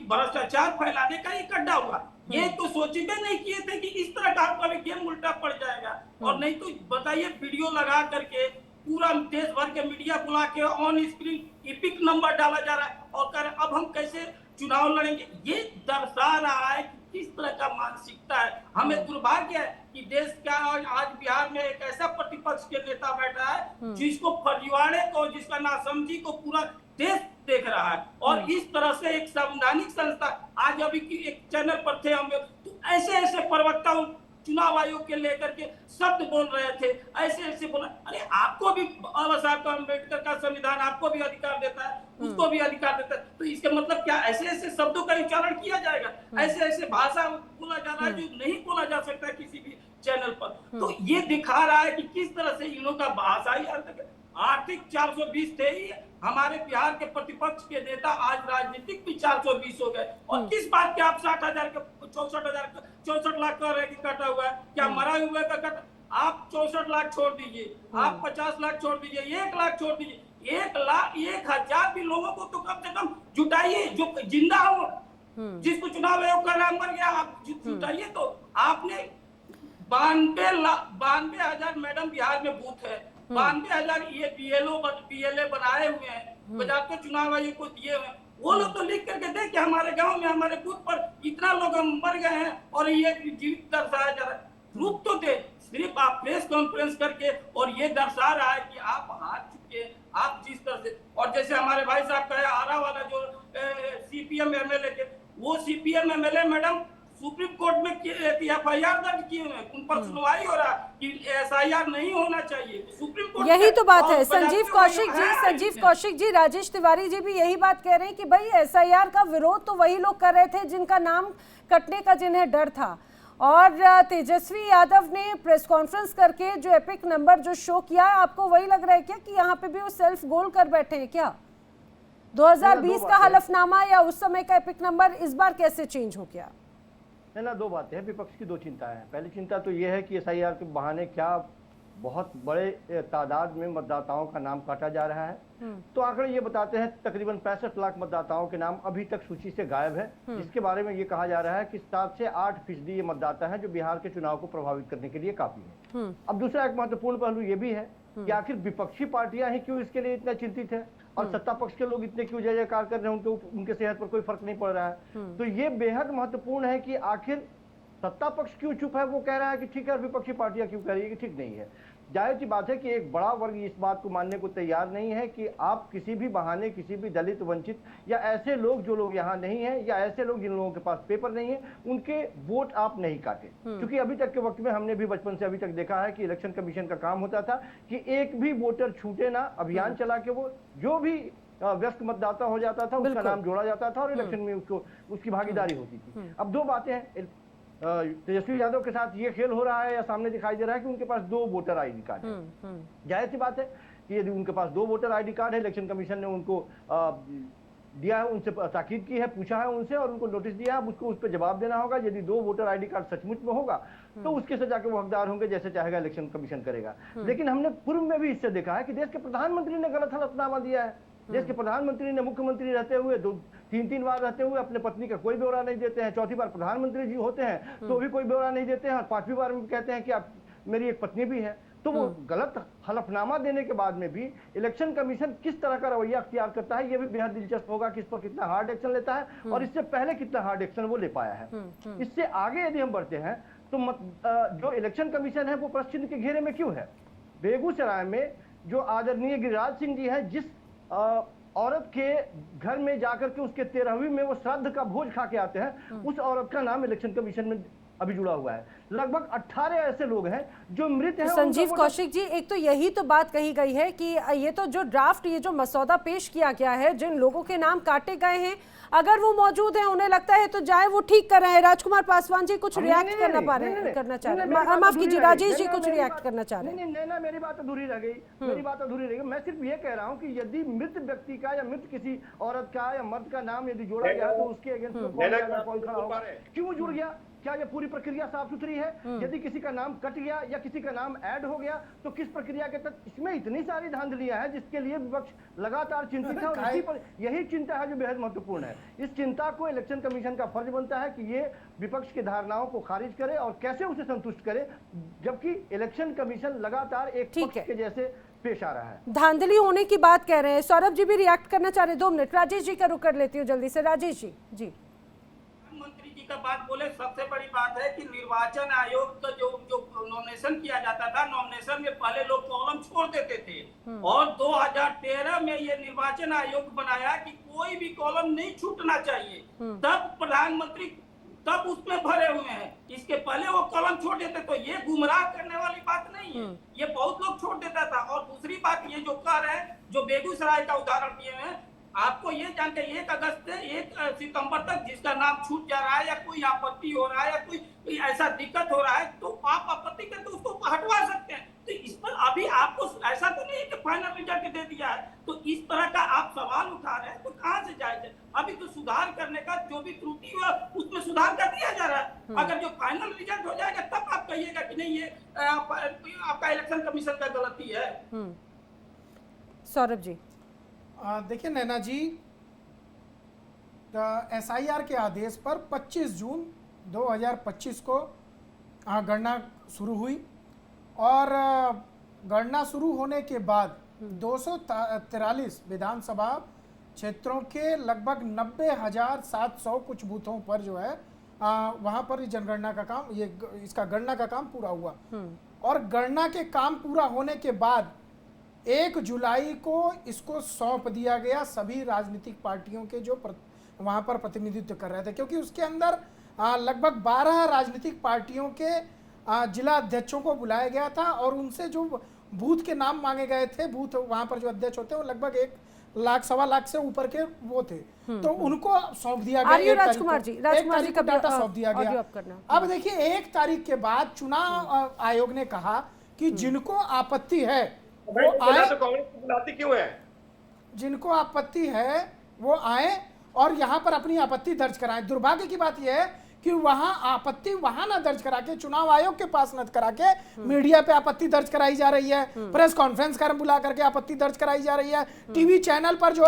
S9: भ्रष्टाचार फैलाने का ये गड्ढा हुआ, ये तो सोचे भी नहीं किए थे कि इस तरह का आपका गेम उल्टा पड़ जाएगा। और नहीं तो बताइए, वीडियो लगा करके पूरा देश भर के मीडिया बुला के ऑन स्क्रीन EPIC नंबर डाला जा रहा है और कह रहे अब हम कैसे चुनाव लड़ेंगे। ये दर्शा रहा है कि किस तरह का मानसिकता है। हमें दुर्भाग्य है कि देश का आज बिहार में एक ऐसा प्रतिपक्ष के नेता बैठा है जिसको फर्जीवाड़े को, जिसका नासमझी को पूरा देश देख रहा है। और इस तरह से एक संवैधानिक संस्था, आज अभी की एक चैनल पर थे हम, तो ऐसे ऐसे प्रवक्ता चुनाव आयोग के लेकर के शब्द बोल रहे थे, ऐसे ऐसे बोला। अरे आपको भी बाबा साहब का, अम्बेडकर का संविधान आपको भी अधिकार देता है, उसको भी अधिकार देता है, तो इसका मतलब क्या ऐसे ऐसे शब्दों का उच्चारण किया जाएगा, ऐसे ऐसे भाषा बोला जा रहा है जो नहीं बोला जा सकता किसी भी चैनल पर। तो ये दिखा रहा है कि किस तरह से इन लोगों का भाषाई आर्थिक 420 थे ही हमारे बिहार के प्रतिपक्ष के नेता, आज राजनीतिक भी 420 हो गए। और किस बात के आप 60,000 के 64 लाख कह रहे हैं कि कटा हुआ है, क्या मरा हुआ का कटा? आप 64 लाख छोड़ दीजिए, आप 50 लाख छोड़ दीजिए, 1 लाख छोड़ दीजिए, 1,00,000 भी लोगों को तो कम से कम जुटाइए जो जिंदा हो, जिसको चुनाव आयोग कर रहा है मर गया, आप जुटाइए। तो आपने 92,000 मैडम बिहार में बूथ है, 92,000 ये PLA बनाए हुए हैं, पंजाब के चुनाव आयोग को दिए हुए हैं। वो लोग तो लिख करके देख कि हमारे गांव में, हमारे बूथ पर इतना लोग मर गए हैं और ये जीवित दर्शाया जा रहा है। प्रूफ तो दे, सिर्फ आप प्रेस कॉन्फ्रेंस करके और ये दर्शा रहा है कि आप हार चुके, आप जिस तरह से। और जैसे हमारे भाई साहब कहे, आरा वाला जो CPM MLA के, वो CPM MLA madam supreme court में FIR दर्ज किए हुए, उन पर सुनवाई हो रहा कि SIR नहीं होना चाहिए। सुप्रीम कोर्ट,
S1: यही तो बात है संजीव कौशिक जी, राजेश तिवारी जी भी यही बात कह रहे हैं कि भाई SIR का विरोध तो वही लोग कर रहे थे जिनका नाम कटने का जिन्हें डर था। और तेजस्वी यादव ने प्रेस कॉन्फ्रेंस करके जो EPIC नंबर जो शो किया है, आपको वही लग रहा है क्या कि यहाँ पे भी वो सेल्फ गोल कर बैठे हैं क्या? 2020 का हलफनामा या उस समय का एपिक नंबर इस बार कैसे चेंज हो गया?
S10: ना दो बातें हैं, विपक्ष की दो चिंताएं हैं। पहली चिंता तो ये है कि एसआईआर के बहाने क्या बहुत बड़े तादाद में मतदाताओं का नाम काटा जा रहा है। तो आंकड़े ये बताते हैं तकरीबन 65 लाख मतदाताओं के नाम अभी तक सूची से गायब है, जिसके बारे में ये कहा जा रहा है कि 7 से 8% ये मतदाता हैं जो बिहार के चुनाव को प्रभावित करने के लिए काफी है। अब दूसरा एक महत्वपूर्ण पहलू ये भी है कि आखिर विपक्षी पार्टियां ही क्यों इसके लिए इतना चिंतित है और सत्ता पक्ष के लोग इतने क्यों जय जयकार कर रहे हैं, उनके सेहत पर कोई फर्क नहीं पड़ रहा है। तो ये बेहद महत्वपूर्ण है कि आखिर सत्ता पक्ष क्यों चुप है, वो कह रहा है कि ठीक है, और विपक्षी पार्टियां क्यों कह रही है कि ठीक नहीं है। जाहिर सी बात है कि एक बड़ा वर्ग इस बात को मानने को तैयार नहीं है कि आप किसी भी बहाने किसी भी दलित, वंचित या ऐसे लोग जो लोग यहाँ नहीं है या ऐसे लोग जिन लोगों के पास पेपर नहीं है, उनके वोट आप नहीं काटे। क्योंकि अभी तक के वक्त में हमने भी बचपन से अभी तक देखा है कि इलेक्शन कमीशन का काम होता था कि एक भी वोटर छूटे ना, अभियान चला के वो जो भी व्यस्त मतदाता हो जाता था उसका नाम जोड़ा जाता था और इलेक्शन में उसकी भागीदारी होती थी। अब दो बातें हैं, तेजस्वी यादव के साथ ये खेल हो रहा है या सामने दिखाई दे रहा है कि उनके पास 2 वोटर आईडी कार्ड है। जाहिर सी बात है कि यदि उनके पास 2 वोटर आईडी कार्ड है, इलेक्शन कमीशन ने उनको दिया है, उनसे ताकीद की है, पूछा है उनसे और उनको नोटिस दिया है, अब उसको उस पर जवाब देना होगा। यदि 2 वोटर आईडी कार्ड सचमुच में होगा तो उसके सजा के वो हकदार होंगे, जैसे चाहेगा इलेक्शन कमीशन करेगा। लेकिन हमने पूर्व में भी इससे देखा है कि देश के प्रधानमंत्री ने गलत हलफनामा दिया है। देश के प्रधानमंत्री ने मुख्यमंत्री रहते हुए 2-3 बार रहते हुए अपने पत्नी का कोई ब्यौरा नहीं देते हैं, चौथी बार प्रधानमंत्री जी होते हैं तो भी कोई ब्यौरा नहीं देते हैं, और 5वीं बार में कहते हैं कि आप मेरी एक पत्नी भी है। तो वो गलत हलफनामा देने के बाद में भी इलेक्शन कमीशन किस तरह का रवैया अख्तियार करता है, ये भी बेहद दिलचस्प होगा कि इस पर कितना हार्ड एक्शन लेता है और इससे पहले कितना हार्ड एक्शन वो ले पाया है। इससे आगे यदि हम बढ़ते हैं तो जो इलेक्शन कमीशन है वो प्रश्न चिन्ह के घेरे में क्यों है। बेगूसराय में जो आदरणीय गिरिराज सिंह जी है, जिस औरत के घर में जाकर के उसके 13वीं में वो श्राद्ध का भोज खा के आते हैं, उस औरत का नाम इलेक्शन कमीशन में अभी जुड़ा हुआ है। लगभग 18 ऐसे लोग हैं जो मृत हैं।
S1: संजीव कौशिक जी, एक तो यही तो बात कही गई है कि ये तो जो ड्राफ्ट, ये जो मसौदा पेश किया गया है, जिन लोगों के नाम काटे गए हैं, अगर वो मौजूद हैं, उन्हें लगता है तो जाए, वो ठीक कर रहे हैं। राजकुमार पासवान जी कुछ रिएक्ट करना चाह रहे हैं, माफ कीजिए, राजेश जी कुछ रिएक्ट करना चाह रहे हैं।
S10: नहीं, मेरी बात अधूरी रह गई, मेरी बात अधूरी रह गई। मैं सिर्फ ये कह रहा हूँ कि यदि मृत व्यक्ति का या मृत किसी औरत का या मर्द का नाम यदि जोड़ा गया तो उसके अगेंस्ट कौन खड़ा होगा, क्यों जुड़ गया, क्या ये पूरी प्रक्रिया साफ सुथरी है? यदि किसी का नाम कट गया या किसी का नाम ऐड हो गया तो किस प्रक्रिया के तहत? इसमें इतनी सारी धांधलियां हैं जिसके लिए विपक्ष लगातार चिंतित है और इसी पर यही चिंता है जो बेहद महत्वपूर्ण है। इस चिंता को इलेक्शन कमीशन का फर्ज बनता है कि ये विपक्ष की धारणाओं को खारिज करे और कैसे उसे संतुष्ट करे, जबकि इलेक्शन कमीशन लगातार एक पक्ष के जैसे पेश आ रहा है।
S1: धांधली होने की बात कह रहे हैं। सौरभ जी भी रिएक्ट करना चाह रहे हैं, 2 मिनट। राजेश जी का रुक कर लेती हूँ जल्दी से। राजेश जी। जी,
S9: का बात बोले, सबसे बड़ी बात है कि निर्वाचन आयोग का जो नॉमिनेशन किया जाता था, नॉमिनेशन में पहले लोग कॉलम छोड़ देते थे और 2013 में ये निर्वाचन आयोग बनाया कि कोई भी कॉलम नहीं छूटना चाहिए। तब प्रधानमंत्री तब उसमें भरे हुए हैं, इसके पहले वो कॉलम छोड़ देते, तो ये गुमराह करने वाली बात नहीं है, ये बहुत लोग छोड़ देता था। और दूसरी बात ये जो कह रहे हैं, जो बेगूसराय का उदाहरण दिए हैं, आपको ये जानते 1 अगस्त से 1 सितंबर तक जिसका नाम छूट जा रहा है या कोई आपत्ति हो रहा है या कोई ऐसा दिक्कत हो रहा है तो आप आपत्ति करके उसको हटवा सकते हैं। तो इस पर अभी आपको ऐसा तो नहीं है कि फाइनल रिजल्ट दे दिया है, तो इस तरह का आप सवाल उठा रहे हैं तो कहाँ से जाएगा? अभी तो सुधार करने का जो भी त्रुटि हुआ उसमें सुधार कर दिया जा रहा है। अगर जो फाइनल रिजल्ट हो जाएगा तब आप कहिएगा कि नहीं ये आपका इलेक्शन कमीशन का गलती है।
S1: सौरभ जी।
S8: देखिए नैना जी, एसआईआर के आदेश पर 25 जून 2025 को गणना शुरू हुई और गणना शुरू होने के बाद 243 विधानसभा क्षेत्रों के लगभग 90,700 कुछ बूथों पर जो है वहाँ पर जनगणना का काम, ये इसका गणना का काम पूरा हुआ। और गणना के काम पूरा होने के बाद 1 जुलाई को इसको सौंप दिया गया सभी राजनीतिक पार्टियों के जो वहाँ पर प्रतिनिधित्व कर रहे थे, क्योंकि उसके अंदर लगभग 12 राजनीतिक पार्टियों के जिला अध्यक्षों को बुलाया गया था और उनसे जो बूथ के नाम मांगे गए थे, बूथ वहाँ पर जो अध्यक्ष होते हैं वो लगभग 1 लाख 1.25 लाख से ऊपर के वो थे, तो उनको सौंप दिया गया।
S1: राजकुमार जी
S8: का डाटा सौंप दिया गया। अब देखिए 1 तारीख के बाद चुनाव आयोग ने कहा कि जिनको आपत्ति है वो आए। तो कांग्रेस बुलाती क्यों है? जिनको आपत्ति है वो आए और यहाँ पर अपनी आपत्ति दर्ज कराएं। दुर्भाग्य की बात यह है कि वहां आपत्ति वहां ना दर्ज करा के, चुनाव आयोग के पास न करा के, मीडिया पे आपत्ति दर्ज कराई जा रही है, प्रेस कॉन्फ्रेंस कर बुला करके आपत्ति दर्ज कराई जा रही है, टीवी चैनल पर जो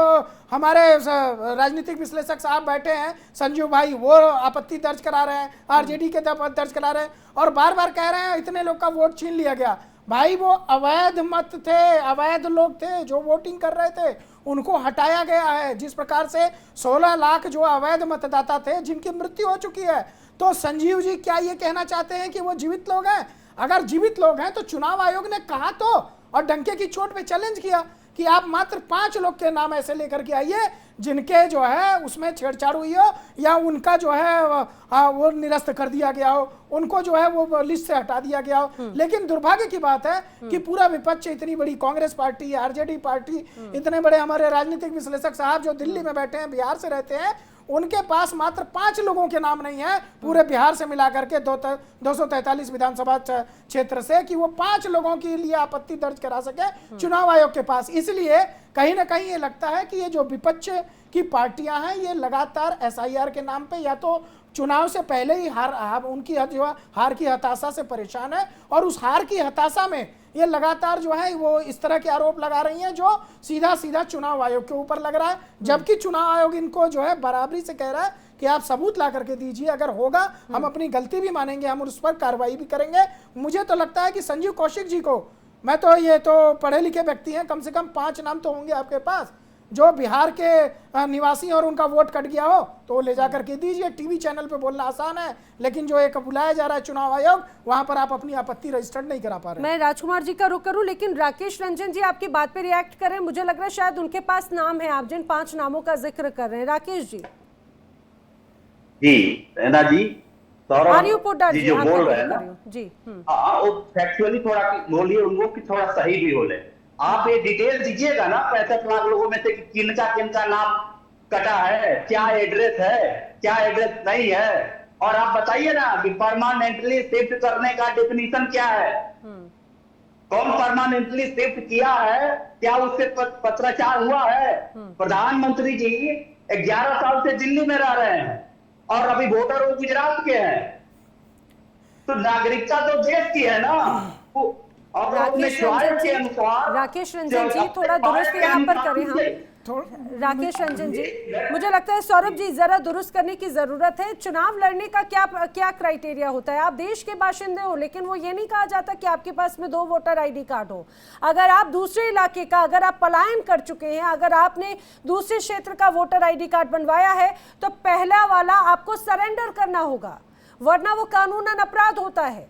S8: हमारे राजनीतिक विश्लेषक साहब बैठे हैं संजीव भाई, वो आपत्ति दर्ज करा रहे हैं, आरजेडी के दर्ज करा रहे हैं और बार बार कह रहे हैं इतने लोग का वोट छीन लिया गया। भाई वो अवैध मत थे, अवैध लोग थे जो वोटिंग कर रहे थे, उनको हटाया गया है। जिस प्रकार से 16 लाख जो अवैध मतदाता थे जिनकी मृत्यु हो चुकी है, तो संजीव जी क्या ये कहना चाहते हैं कि वो जीवित लोग हैं? अगर जीवित लोग हैं तो चुनाव आयोग ने कहा तो, और डंके की चोट पे चैलेंज किया कि आप मात्र 5 लोग के नाम ऐसे लेकर के आइए जिनके जो है उसमें छेड़छाड़ हुई हो या उनका जो है वो निरस्त कर दिया गया हो, उनको जो है वो लिस्ट से हटा दिया गया हो। लेकिन दुर्भाग्य की बात है कि पूरा विपक्ष, इतनी बड़ी कांग्रेस पार्टी, आरजेडी पार्टी, इतने बड़े हमारे राजनीतिक विश्लेषक साहब जो दिल्ली में बैठे हैं, बिहार से रहते हैं, उनके पास मात्र 5 लोगों के नाम नहीं है पूरे बिहार से मिलाकर के 243 विधानसभा क्षेत्र से, कि वो 5 लोगों के लिए आपत्ति दर्ज करा सके चुनाव आयोग के पास। इसलिए कहीं ना कहीं ये लगता है कि ये जो विपक्ष की पार्टियां हैं ये लगातार एसआईआर के नाम पे या तो चुनाव से पहले ही उनकी हार की हताशा से परेशान है और उस हार की हताशा में ये लगातार जो है वो इस तरह के आरोप लगा रही हैं जो सीधा सीधा चुनाव आयोग के ऊपर लग रहा है, जबकि चुनाव आयोग इनको जो है बराबरी से कह रहा है कि आप सबूत ला करके दीजिए, अगर होगा हम अपनी गलती भी मानेंगे, हम उस पर कार्रवाई भी करेंगे। मुझे तो लगता है कि संजीव कौशिक जी को, मैं तो ये तो पढ़े लिखे व्यक्ति हैं, कम से कम 5 नाम तो होंगे आपके पास जो बिहार के निवासी और उनका वोट कट गया हो तो ले जाकर के दीजिए। टीवी चैनल पे बोलना आसान है, लेकिन जो एक बुलाया जा रहा है चुनाव आयोग, वहां पर आप अपनी आपत्ति रजिस्टर्ड नहीं करा पा रहे।
S1: मैं राजकुमार जी का रुख करूं, लेकिन राकेश रंजन जी आपकी बात पे रिएक्ट करें। मुझे लग रहा है शायद उनके पास नाम है, आप जिन 5 नामों का जिक्र कर रहे हैं। राकेश जी
S7: ना जी,
S1: सौरभ जी
S7: जो बोल रहे हैं ना
S1: जी,
S7: वो फैक्चुअली थोड़ा बोलिए उनको कि थोड़ा सही भी बोले। आप ये डिटेल दीजिएगा ना 65 लाख लोगों में से किनका नाम कटा है, क्या एड्रेस है, क्या एड्रेस नहीं है, और आप बताइए ना कि परमानेंटली शिफ्ट करने का डेफिनेशन क्या है, कौन परमानेंटली शिफ्ट किया है, क्या उससे पत्राचार हुआ है? प्रधानमंत्री जी 11 साल से दिल्ली में रह रहे हैं और अभी वोटर वो गुजरात के हैं, तो नागरिकता तो देश की है ना। और
S1: राकेश रंजन जी थोड़ा दुरुस्त यहाँ पर करें हम। राकेश रंजन जी, मुझे लगता है सौरभ जी जरा दुरुस्त करने की जरूरत है। चुनाव लड़ने का क्या क्राइटेरिया होता है? आप देश के बाशिंदे हो, लेकिन वो ये नहीं कहा जाता कि आपके पास में 2 वोटर आईडी कार्ड हो। अगर आप दूसरे इलाके का, अगर आप पलायन कर चुके हैं, अगर आपने दूसरे क्षेत्र का वोटर आईडी कार्ड बनवाया है, तो पहला वाला आपको सरेंडर करना होगा, वरना वो कानूनन अपराध होता है।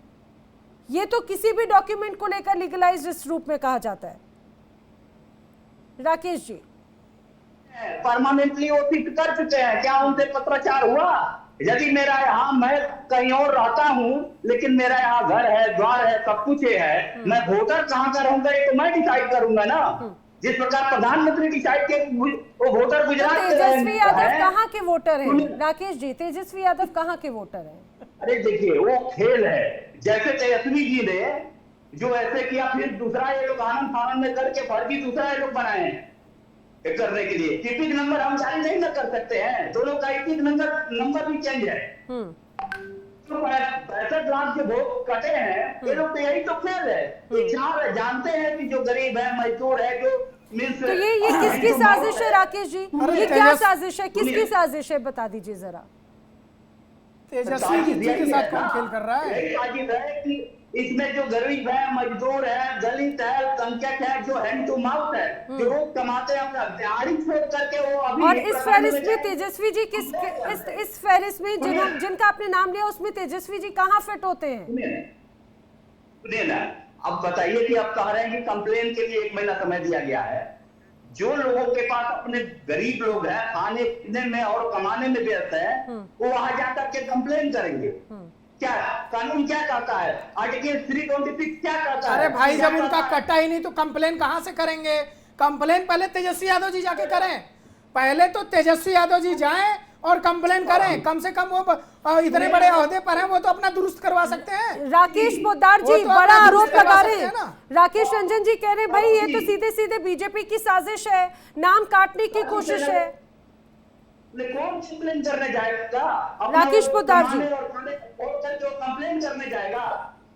S1: ये तो किसी भी डॉक्यूमेंट को लेकर लीगलाइज्ड इस रूप में कहा जाता है। राकेश जी,
S7: परमानेंटली वो शिफ्ट कर चुके हैं, क्या उनसे पत्राचार हुआ? यदि मेरा यहाँ, मैं कहीं और रहता हूँ लेकिन मेरा यहाँ घर है, द्वार है, सब कुछ है, मैं वोटर कहाँ का रहूंगा ये तो मैं डिसाइड करूंगा ना। जिस प्रकार प्रधानमंत्री डिसाइड किए वो वोटर गुजरात के
S1: तेजस्वी यादव कहाँ के वोटर हैं? राकेश जी, तेजस्वी यादव कहाँ के वोटर हैं?
S7: अरे देखिए, वो खेल है। जैसे तेजस्वी जी ने जो ऐसे किया, फिर दूसरा ये लोग आनंद फानंद में करके फर्जी दूसरा ये लोग बनाए हैं करने के लिए। टिपिक नंबर हम जारी नहीं ना कर सकते हैं, दोनों का टिपिक नंबर भी चेंज है। तो 65 लाख जो वोट कटे हैं, ये लोग तो यही तो खेल है। ये जानते हैं कि जो गरीब है, मजदूर है, जो
S1: तो ये किसकी साजिश है राकेश जी? ये क्या साजिश है, किसकी साजिश है, बता दीजिए जरा।
S8: तेजस्वी जी के साथ कौन खेल कर रहा है?
S7: साजिश है कि इसमें जो गरीब है, मजदूर है, दलित है, कंचक है, जो हैंड टू माउथ है, जो वो कमाते हैं अपना दिहाड़ी छोड़ करके, वो अभी। और
S1: इस फहरिस्त में तेजस्वी जी इस फहरिस्त में जिनका आपने नाम लिया, उसमें तेजस्वी जी कहाँ फिट होते हैं?
S7: सुनिए ना, अब बताइए कि आप कह रहे हैं कि कंप्लेन के लिए 1 महीना समय दिया गया है। जो लोगों के पास अपने गरीब लोग हैं, खाने पीने में और कमाने में व्यस्त है, वो वहां जाकर के कंप्लेन करेंगे। क्या कानून क्या कहता है? आर्टिकल 326 क्या कहता है?
S8: अरे भाई, जब उनका कटा ही नहीं तो कंप्लेन कहां से करेंगे? कंप्लेन पहले तेजस्वी यादव जी जाके करें, पहले तो तेजस्वी यादव जी जाएं और कंप्लेन करें। कम से कम वो इतने बड़े ओहदे पर हैं, वो तो अपना दुरुस्त करवा सकते हैं।
S1: राकेश पोद्दार जी तो बड़ा आरोप लगा रहे हैं। राकेश रंजन जी कह रहे हैं भाई ये तो सीधे सीधे बीजेपी की साजिश है, नाम काटने की कोशिश है।
S7: ने कौन कंप्लेन करने जाएगा?
S1: राकेश पोद्दार जी।
S7: और जो कंप्लेन करने जाएगा,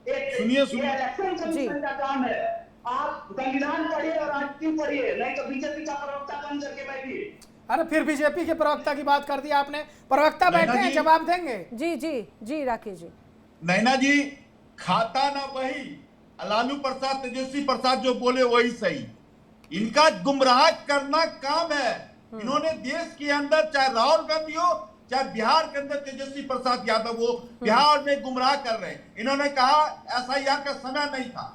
S6: सुनिए,
S7: ये इलेक्शन कमीशन का काम है। आप संविधान पढ़िए और आरटीआई पढ़िए, नहीं तो बीजेपी का प्रवक्ता बन करके बैठिए।
S8: अरे फिर बीजेपी के प्रवक्ता की बात कर दी आपने, प्रवक्ता बैठे हैं, जवाब देंगे।
S1: जी जी जी राकेश जी।
S6: नैना जी, खाता ना वही, लालू प्रसाद तेजस्वी प्रसाद जो बोले वही सही। इनका गुमराह करना काम है। इन्होंने देश के अंदर चाहे राहुल गांधी हो, चाहे बिहार के अंदर तेजस्वी प्रसाद यादव हो, बिहार में गुमराह कर रहे हैं। इन्होंने कहा एसआईआर का समय नहीं था।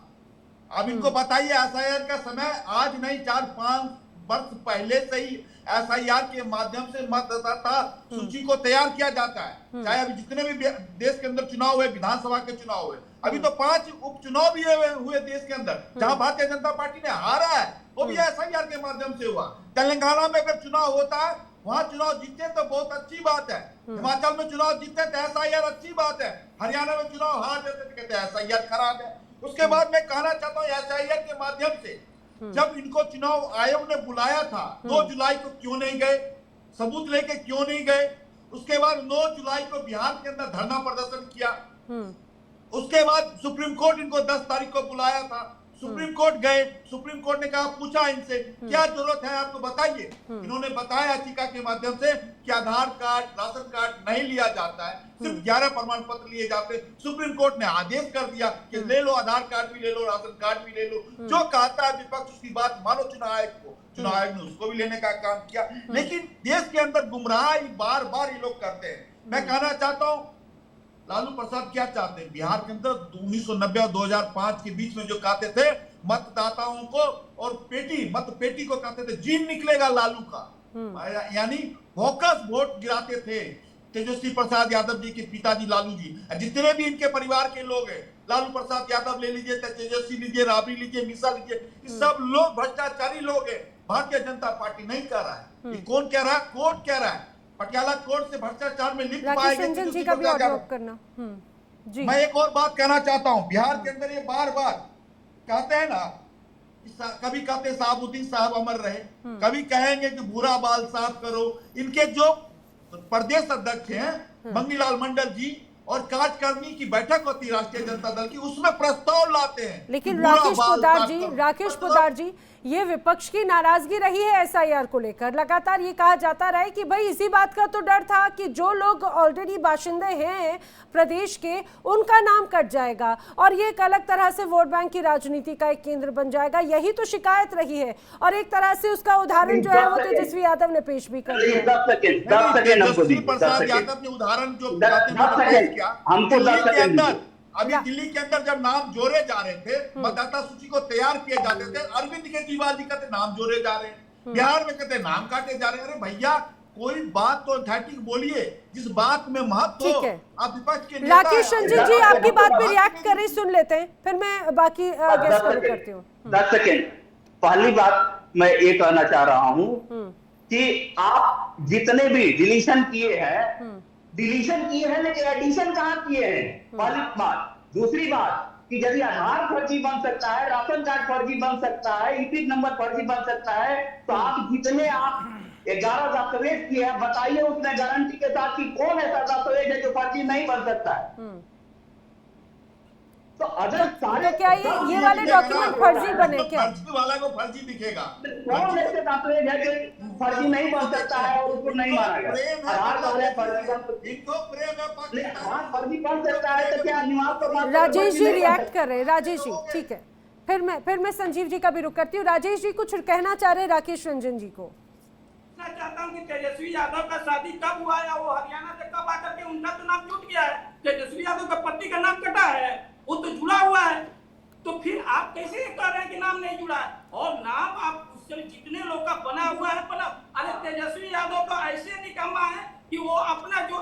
S6: अब इनको बताइए, एसआईआर का समय आज नहीं, 4-5 वर्ष पहले से ही एसआईआर के माध्यम से मतदाता सूची को तैयार किया जाता है। चाहे अभी जितने भी देश के अंदर चुनाव हुए, विधानसभा के चुनाव हुए, अभी तो 5 उपचुनाव भी हुए देश के अंदर, जहां भारतीय जनता पार्टी ने हारा है, वो भी एसआईआर के माध्यम से हुआ। तेलंगाना में अगर चुनाव होता है, वहां चुनाव जीते तो बहुत अच्छी बात है। हिमाचल में चुनाव जीते तो एसआईआर अच्छी बात है। हरियाणा में चुनाव हार जाते तो कहते हैं एसआईआर खराब है। उसके बाद मैं कहना चाहता हूँ, एसआईआर के माध्यम से जब इनको चुनाव आयोग ने बुलाया था, 2 जुलाई को क्यों नहीं गए, सबूत लेके क्यों नहीं गए? उसके बाद 9 जुलाई को बिहार के अंदर धरना प्रदर्शन किया। उसके बाद सुप्रीम कोर्ट इनको 10 तारीख को बुलाया था। सुप्रीम कोर्ट गए, सुप्रीम कोर्ट ने कहा, पूछा इनसे क्या जरूरत है आपको बताइए। इन्होंने बताया याचिका के माध्यम से कि आधार कार्ड, राशन कार्ड नहीं लिया जाता है, सिर्फ 11 प्रमाण पत्र लिए जाते। सुप्रीम कोर्ट ने आदेश कर दिया कि ले लो, आधार कार्ड भी ले लो, राशन कार्ड भी ले लो। जो कहता है विपक्ष उसकी बात मानो चुनाव आयोग को। चुनाव आयोग ने उसको भी लेने का काम किया। लेकिन देश के अंदर गुमराही बार बार ये लोग करते हैं। मैं कहना चाहता हूँ, लालू प्रसाद क्या चाहते हैं? बिहार के अंदर 1990 और 2005 के बीच में जो कहते थे मतदाताओं को और मत पेटी को कहते थे, जीन निकलेगा लालू का, यानी फोकस वोट गिराते थे। तेजस्वी प्रसाद यादव जी के पिताजी लालू जी, जितने भी इनके परिवार के लोग हैं, लालू प्रसाद यादव ले लीजिए, तेजस्वी लीजिए, राबड़ी लीजिए, मिसा लीजिए, सब लोग भ्रष्टाचारी लोग हैं। भारतीय जनता पार्टी नहीं कह रहा है। कौन कह रहा है? कोर्ट कह रहा है। पटियाला कोर्ट से भ्रष्टाचार में लिख पाएंगे
S1: जी का भी ऑडियो करना। जी।
S6: मैं एक और बात कहना चाहता हूं, बिहार के अंदर ये बार बार कहते हैं ना, कभी कहते हैं साहबुद्दीन साहब अमर रहे, कभी कहेंगे कि बुरा बाल साफ करो। इनके जो प्रदेश अध्यक्ष हैं बंगीलाल मंडल जी, और कार्यकारिणी की बैठक होती है राष्ट्रीय जनता दल की, उसमें प्रस्ताव लाते हैं।
S1: लेकिन राकेश पोद्दार जी, ये विपक्ष की नाराजगी रही है एसआईआर को लेकर। लगातार ये कहा जाता रहा है कि भाई इसी बात का तो डर था कि जो लोग ऑलरेडी बाशिंदे हैं प्रदेश के, उनका नाम कट जाएगा और ये एक अलग तरह से वोट बैंक की राजनीति का एक केंद्र बन जाएगा। यही तो शिकायत रही है और एक तरह से उसका उदाहरण जो है वो तेजस्वी यादव ने पेश भी कर दिया।
S6: तेजस्वी प्रसाद यादव ने उदाहरण जो किया, अभी दिल्ली के अंदर जब नाम जोड़े जा रहे थे, मतदाता सूची को तैयार किए जाते थे, अरविंद केजरीवाल जी कहते नाम जोड़े जा रहे हैं, बिहार में कहते नाम काटे जा रहे हैं। अरे भैया, कोई बात तो ऑथेंटिक बोलिए, जिस बात में महत्व हो। आप विपक्ष के नेता
S1: राकेश रंजन जी आपकी बात पे रिएक्ट कर रहे, सुन लेते हैं, फिर मैं बाकी गेस्ट को करती हूँ।
S7: 10 सेकेंड। पहली बात मैं ये कहना चाह रहा हूँ कि आप जितने भी डिलीशन किए हैं, लेकिन एडिशन कहाँ किए हैं? पहली बात। दूसरी बात कि यदि आधार फर्जी बन सकता है, राशन कार्ड फर्जी बन सकता है, ईपिक नंबर फर्जी बन सकता है, तो आप जितने 11 दस्तावेज किए हैं, बताइए उसने गारंटी के साथ कि कौन ऐसा दस्तावेज है जो फर्जी नहीं बन सकता है। तो अगर सारे
S1: क्या ये वाले डॉक्यूमेंट फर्जी बने क्या?
S6: फर्जी वाला को फर्जी दिखेगा।
S7: कौन ऐसे दस्तावेज है जो फर्जी नहीं बन सकता है और उसको नहीं माना गया? फर्जी बन सकता है तो क्या
S1: राजेश जी रिएक्ट कर रहे हैं। राजेश जी ठीक है, फिर मैं संजीव जी का भी रुख करती हूँ। राजेश जी कुछ कहना चाह रहे हैं राकेश रंजन जी को।
S9: मैं चाहता हूँ कि तेजस्वी यादव का शादी कब हुआ या वो हरियाणा से कब आकर के उनका तो नाम जुट गया है। तेजस्वी यादव का पति का नाम कटा है, वो तो जुड़ा हुआ है, तो फिर आप कैसे कह रहे हैं कि नाम नहीं जुड़ा है? और नाम आप उससे जितने लोग का बना हुआ है बना। अरे तेजस्वी यादव का ऐसे निकम्मा है कि वो अपना जो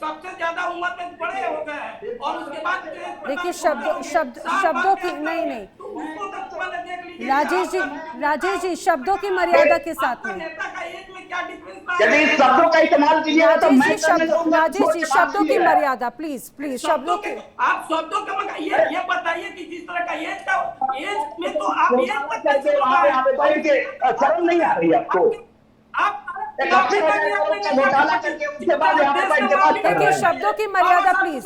S9: सबसे ज्यादा उम्र में बड़े हो गए हैं और उसके बाद
S1: देखिए शब्दों की नहीं राजेश जी शब्दों की मर्यादा के साथ में।
S7: यदि शब्दों का इस्तेमाल कीजिएगा तो मैं
S1: राजेश जी शब्दों की मर्यादा प्लीज शब्दों के।
S9: आप शब्दों का ये बताइए कि जिस तरह का एज में तो आप
S7: शर्म नहीं आ रही आपको?
S9: आप
S7: घोटाला करके उसके बाद यहाँ पर इंतकाल कर रहे
S1: देखिए,
S7: हैं।
S1: शब्दों की मर्यादा प्लीज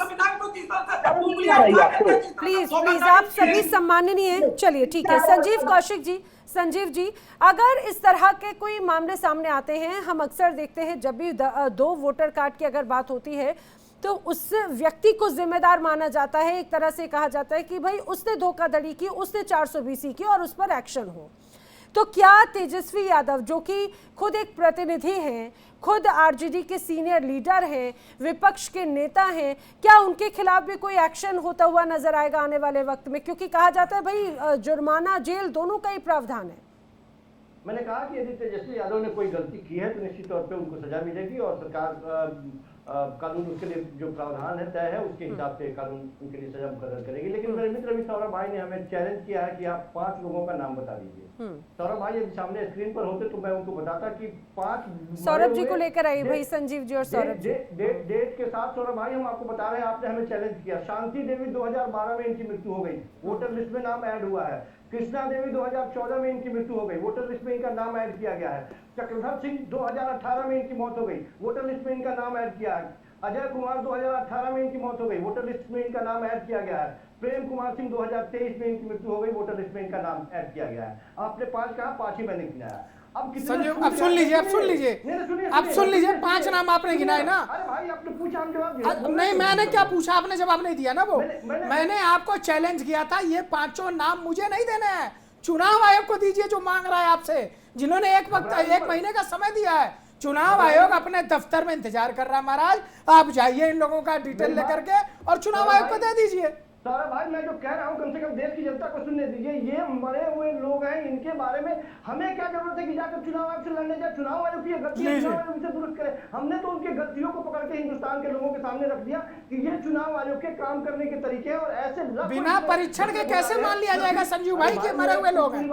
S1: प्लीज प्लीज, आप सभी सम्माननीय हैं। चलिए ठीक है। संजीव कौशिक जी, संजीव जी, अगर इस तरह के कोई मामले सामने आते हैं, हम अक्सर देखते हैं जब भी दो वोटर कार्ड की अगर बात होती है तो उस व्यक्ति को जिम्मेदार माना जाता है। एक तरह से कहा जाता है कि भाई उसने धोखाधड़ी की, उसने 420 की और उस पर एक्शन हो। तो क्या तेजस्वी यादव, जो कि खुद एक प्रतिनिधि हैं, खुद आरजेडी के सीनियर लीडर हैं, विपक्ष के नेता हैं, क्या उनके खिलाफ भी कोई एक्शन होता हुआ नजर आएगा आने वाले वक्त में? क्योंकि कहा जाता है भाई जुर्माना, जेल दोनों का ही प्रावधान है।
S10: मैंने कहा कि यदि तेजस्वी यादव ने कोई गलती की है तो निश्चित तौर पे उनको सजा मिलेगी और सरकार कानून उसके लिए जो प्रावधान है तय है उसके हिसाब से कानून उनके लिए सजा मुकर्रर करेगी। लेकिन मेरे मित्र अभी सौरभ भाई ने हमें चैलेंज किया है कि आप 5 लोगों का नाम बता दीजिए। सौरभ भाई यदि सामने स्क्रीन पर होते तो मैं उनको बताता कि 5
S1: सौरभ जी को लेकर आइए भाई, संजीव जी और सौरभ जी।
S10: डेट के साथ सौरभ भाई हम आपको बता रहे हैं, आपने हमें चैलेंज किया। शांति देवी 2012 में इनकी मृत्यु हो गई, वोटर लिस्ट में नाम ऐड हुआ है। कृष्णा देवी 2014 में इनकी मृत्यु हो गई, वोटर लिस्ट में इनका नाम ऐड किया गया है। चक्रधर सिंह 2018 में इनकी मौत हो गई, वोटर लिस्ट में इनका नाम ऐड किया है। अजय कुमार 2018 में इनकी मौत हो गई, वोटर लिस्ट में इनका नाम ऐड किया गया है। प्रेम कुमार सिंह 2023 में इनकी मृत्यु हो गई, वोटर लिस्ट में इनका नाम ऐड किया गया है। आपने 5 कहा, 5 ही मैंने गिनाया। अब
S8: संजीव, अब सुन लीजिए, अब सुन लीजिए, अब सुन लीजिए। 5 नाम आपने गिनाए ना?
S10: अरे भाई आपने पूछा, हम जवाब
S8: नहीं, मैंने क्या पूछा, आपने जवाब नहीं दिया ना। वो मैंने आपको चैलेंज किया था, ये 5 नाम मुझे नहीं देने हैं, चुनाव आयोग को दीजिए जो मांग रहा है आपसे, जिन्होंने एक महीने का समय दिया है। चुनाव आयोग अपने दफ्तर में इंतजार कर रहा है महाराज, आप जाइए इन लोगों का डिटेल लेकर के और चुनाव आयोग को दे दीजिए।
S10: सारा भाई मैं जो कह रहा हूँ कम से कम देश की जनता को सुनने दीजिए। ये मरे हुए लोग हैं, इनके बारे में हमें क्या जरूरत है कि जाकर चुनाव आयोग से लड़ने जाए? चुनाव आयोग की गलती है, चुनाव आयोग से दुरुस्त करे। हमने तो उनकी गलतियों को पकड़ के हिंदुस्तान के लोगों के सामने रख दिया कि ये चुनाव आयोग के काम करने के तरीके हैं। और ऐसे
S8: बिना परीक्षण के कैसे मान लिया जाएगा संजीव भाई के मरे हुए लोग हैं?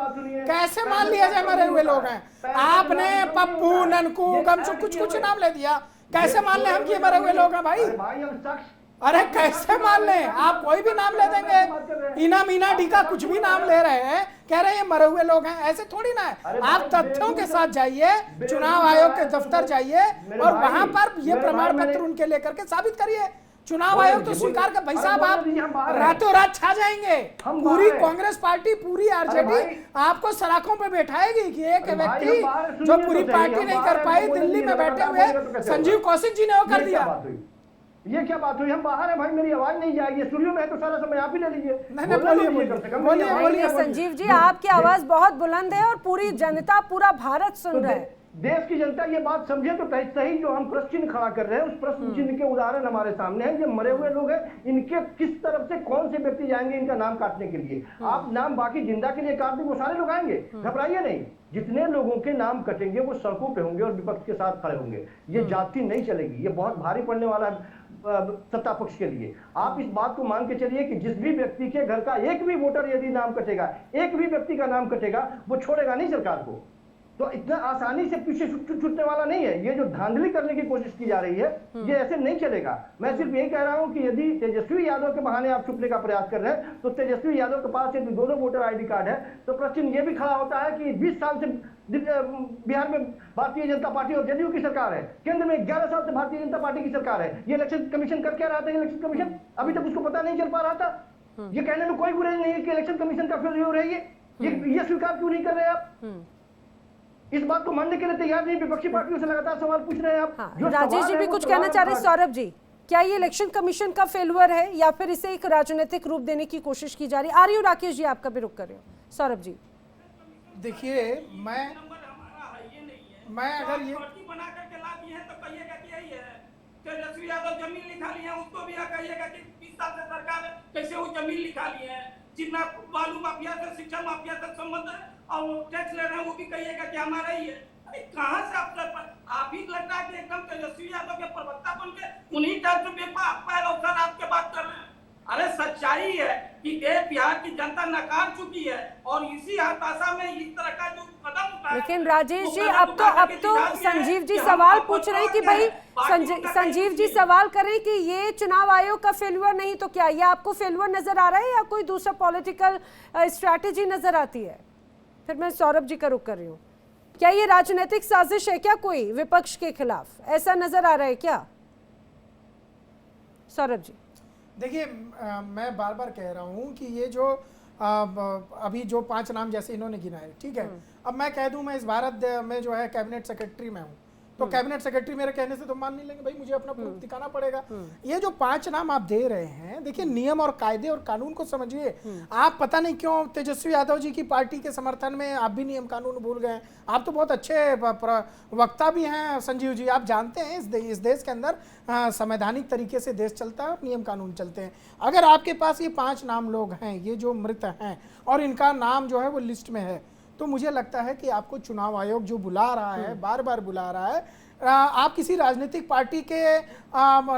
S8: कैसे मान लिया जाए मरे हुए लोग हैं? आपने पप्पू, ननकू, गमचू कुछ नाम ले दिया, कैसे मान ले हम कि मरे हुए लोग हैं भाई? अरे कैसे मान लें? आप कोई भी नाम ले देंगे, इना मीना डीका कुछ भी नाम ले रहे हैं, कह रहे हैं ये मरे हुए लोग हैं, ऐसे थोड़ी ना है। आप तथ्यों के साथ जाइए, चुनाव आयोग के दफ्तर जाइए और वहां पर ये प्रमाण पत्र उनके लेकर के साबित करिए। चुनाव आयोग तो स्वीकार कर, भाई साहब आप रातों रात छा जाएंगे। पूरी कांग्रेस पार्टी, पूरी आरजेडी आपको सलाखों पे बैठाएगी कि एक व्यक्ति जो पूरी पार्टी नहीं कर पाई, दिल्ली में बैठे हुए संजीव कौशिक जी ने वो कर दिया।
S10: ये क्या बात हुई? हम बाहर हैं भाई, मेरी आवाज नहीं जाएगी, स्टूडियो में है तो सारा समय आप ही ले लीजिए।
S8: बोलिए
S1: संजीव जी, आपकी आवाज बहुत बुलंद है और पूरी जनता, पूरा भारत सुन रहा है।
S10: देश की जनता ये बात समझे तो सही, जो हम प्रश्न चिन्ह खड़ा कर रहे हैं उस प्रश्न चिन्ह के उदाहरण हमारे सामने हैं। ये मरे हुए लोग हैं, इनके किस तरफ से कौन से व्यक्ति जाएंगे इनका नाम काटने के लिए? आप नाम बाकी जिंदा के लिए काट देंगे, वो सारे लोग आएंगे, घबराइए नहीं। जितने लोगों के नाम कटेंगे वो सड़कों पे होंगे और विपक्ष के साथ खड़े होंगे। ये जाति नहीं चलेगी, ये बहुत भारी पड़ने वाला है सत्ता पक्ष के लिए। आप इस बात को मान के चलिए कि जिस भी व्यक्ति के घर का एक भी वोटर यदि नाम कटेगा, एक भी व्यक्ति का नाम कटेगा, वो छोड़ेगा नहीं सरकार को। तो इतना आसानी से पीछे छूटने वाला नहीं है। ये जो धांधली करने की कोशिश की जा रही है, ये ऐसे नहीं चलेगा। मैं सिर्फ यही कह रहा हूं कि यदि तेजस्वी यादव के बहाने आप छुपने का प्रयास कर रहे हैं तो तेजस्वी यादव के पास यदि 2 वोटर आईडी कार्ड है तो प्रश्न ये भी खड़ा होता है कि 20 साल से बिहार में भारतीय जनता पार्टी और जदयू की सरकार है, केंद्र में 11 साल से भारतीय जनता पार्टी की सरकार है। ये इलेक्शन कमीशन कर क्या रहा था? इलेक्शन कमीशन अभी तक उसको पता नहीं चल पा रहा था। ये कहने में कोई बुराई नहीं है कि इलेक्शन कमीशन का फेल्योर है। ये स्वीकार क्यों नहीं कर रहे आप? इस बात को मानने के लिए तैयार नहीं। विपक्षी पार्टियों से लगातार सवाल पूछ रहे हैं आप।
S1: राजेश जी भी कुछ कहना चाह रहे हैं। सौरभ जी, क्या ये इलेक्शन कमीशन का फेल्यूर है या फिर इसे एक राजनीतिक रूप देने की कोशिश की जा रही है? आ रही हूँ राकेश जी, आपका भी रुक कर रहे हो। सौरभ जी
S8: देखिए, मैं अगर ये
S9: बना करके ला दिए हैं तो कहिएगा कि यही है। तेजस्वी यादव जमीन लिखा लिए हैं, उसको भी कहिएगा कि 20 साल से सरकार कैसे वो जमीन लिखा लिए हैं। जितना बालू माफिया से, शिक्षा माफिया से संबंध है और वो टैक्स ले रहे हैं, वो भी कहिएगा कि हमारा ही है। अरे कहाँ से आप ही लगता है कि एकदम तेजस्वी यादव के प्रवक्ता बन के उन्हीं आपके बात कर रहे हैं। अरे सच्चाई है कि बिहार की जनता नकार चुकी है और इसी हताशा में इस तरह का जो कदम उठाया।
S1: लेकिन राजेश जी, अब तो संजीव जी सवाल पूछ रहे कि भाई संजीव जी सवाल करें कि ये चुनाव आयोग का फेल्यूर नहीं तो क्या ये आपको फेल्यूर नजर आ रहा है या कोई दूसरा पॉलिटिकल स्ट्रैटेजी नजर आती है? फिर मैं सौरभ जी का रुख कर रही हूँ। क्या ये राजनीतिक साजिश है क्या कोई विपक्ष के खिलाफ, ऐसा नजर आ रहा है क्या सौरभ जी?
S8: देखिए मैं बार बार कह रहा हूं कि ये जो अभी जो 5 नाम जैसे इन्होंने गिनाए, ठीक है, अब मैं कह दूं मैं इस भारत में जो है कैबिनेट सेक्रेटरी में हूं, तो कैबिनेट सेक्रेटरी मेरे कहने से तो मान नहीं लेंगे भाई, मुझे अपना प्रूफ दिखाना पड़ेगा। ये जो 5 नाम आप दे रहे हैं, देखिए नियम और कायदे और कानून को समझिए। आप पता नहीं क्यों तेजस्वी यादव जी की पार्टी के समर्थन में आप भी नियम कानून भूल गए। आप तो बहुत अच्छे वक्ता भी हैं संजीव जी, आप जानते हैं इस देश के अंदर संवैधानिक तरीके से देश चलता है और नियम कानून चलते हैं। अगर आपके पास ये 5 नाम लोग हैं, ये जो मृत हैं और इनका नाम जो है वो लिस्ट में है, तो मुझे लगता है कि आपको चुनाव आयोग जो बुला रहा है, बार बार बुला रहा है, आप किसी राजनीतिक पार्टी के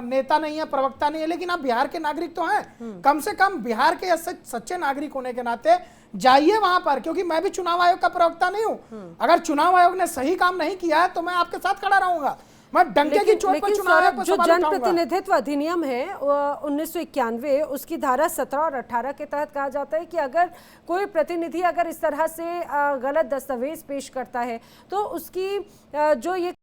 S8: नेता नहीं है, प्रवक्ता नहीं है, लेकिन आप बिहार के नागरिक तो हैं। कम से कम बिहार के सच्चे नागरिक होने के नाते जाइए वहां पर, क्योंकि मैं भी चुनाव आयोग का प्रवक्ता नहीं हूं। अगर चुनाव आयोग ने सही काम नहीं किया है तो मैं आपके साथ खड़ा रहूंगा, मैं डंके की चोट पर चुनाव आयोग पर
S1: जो
S8: सवाल
S1: जनप्रतिनिधित्व अधिनियम है 1991 उसकी धारा 17 और 18 के तहत कहा जाता है कि अगर कोई प्रतिनिधि अगर इस तरह से गलत दस्तावेज पेश करता है तो उसकी जो ये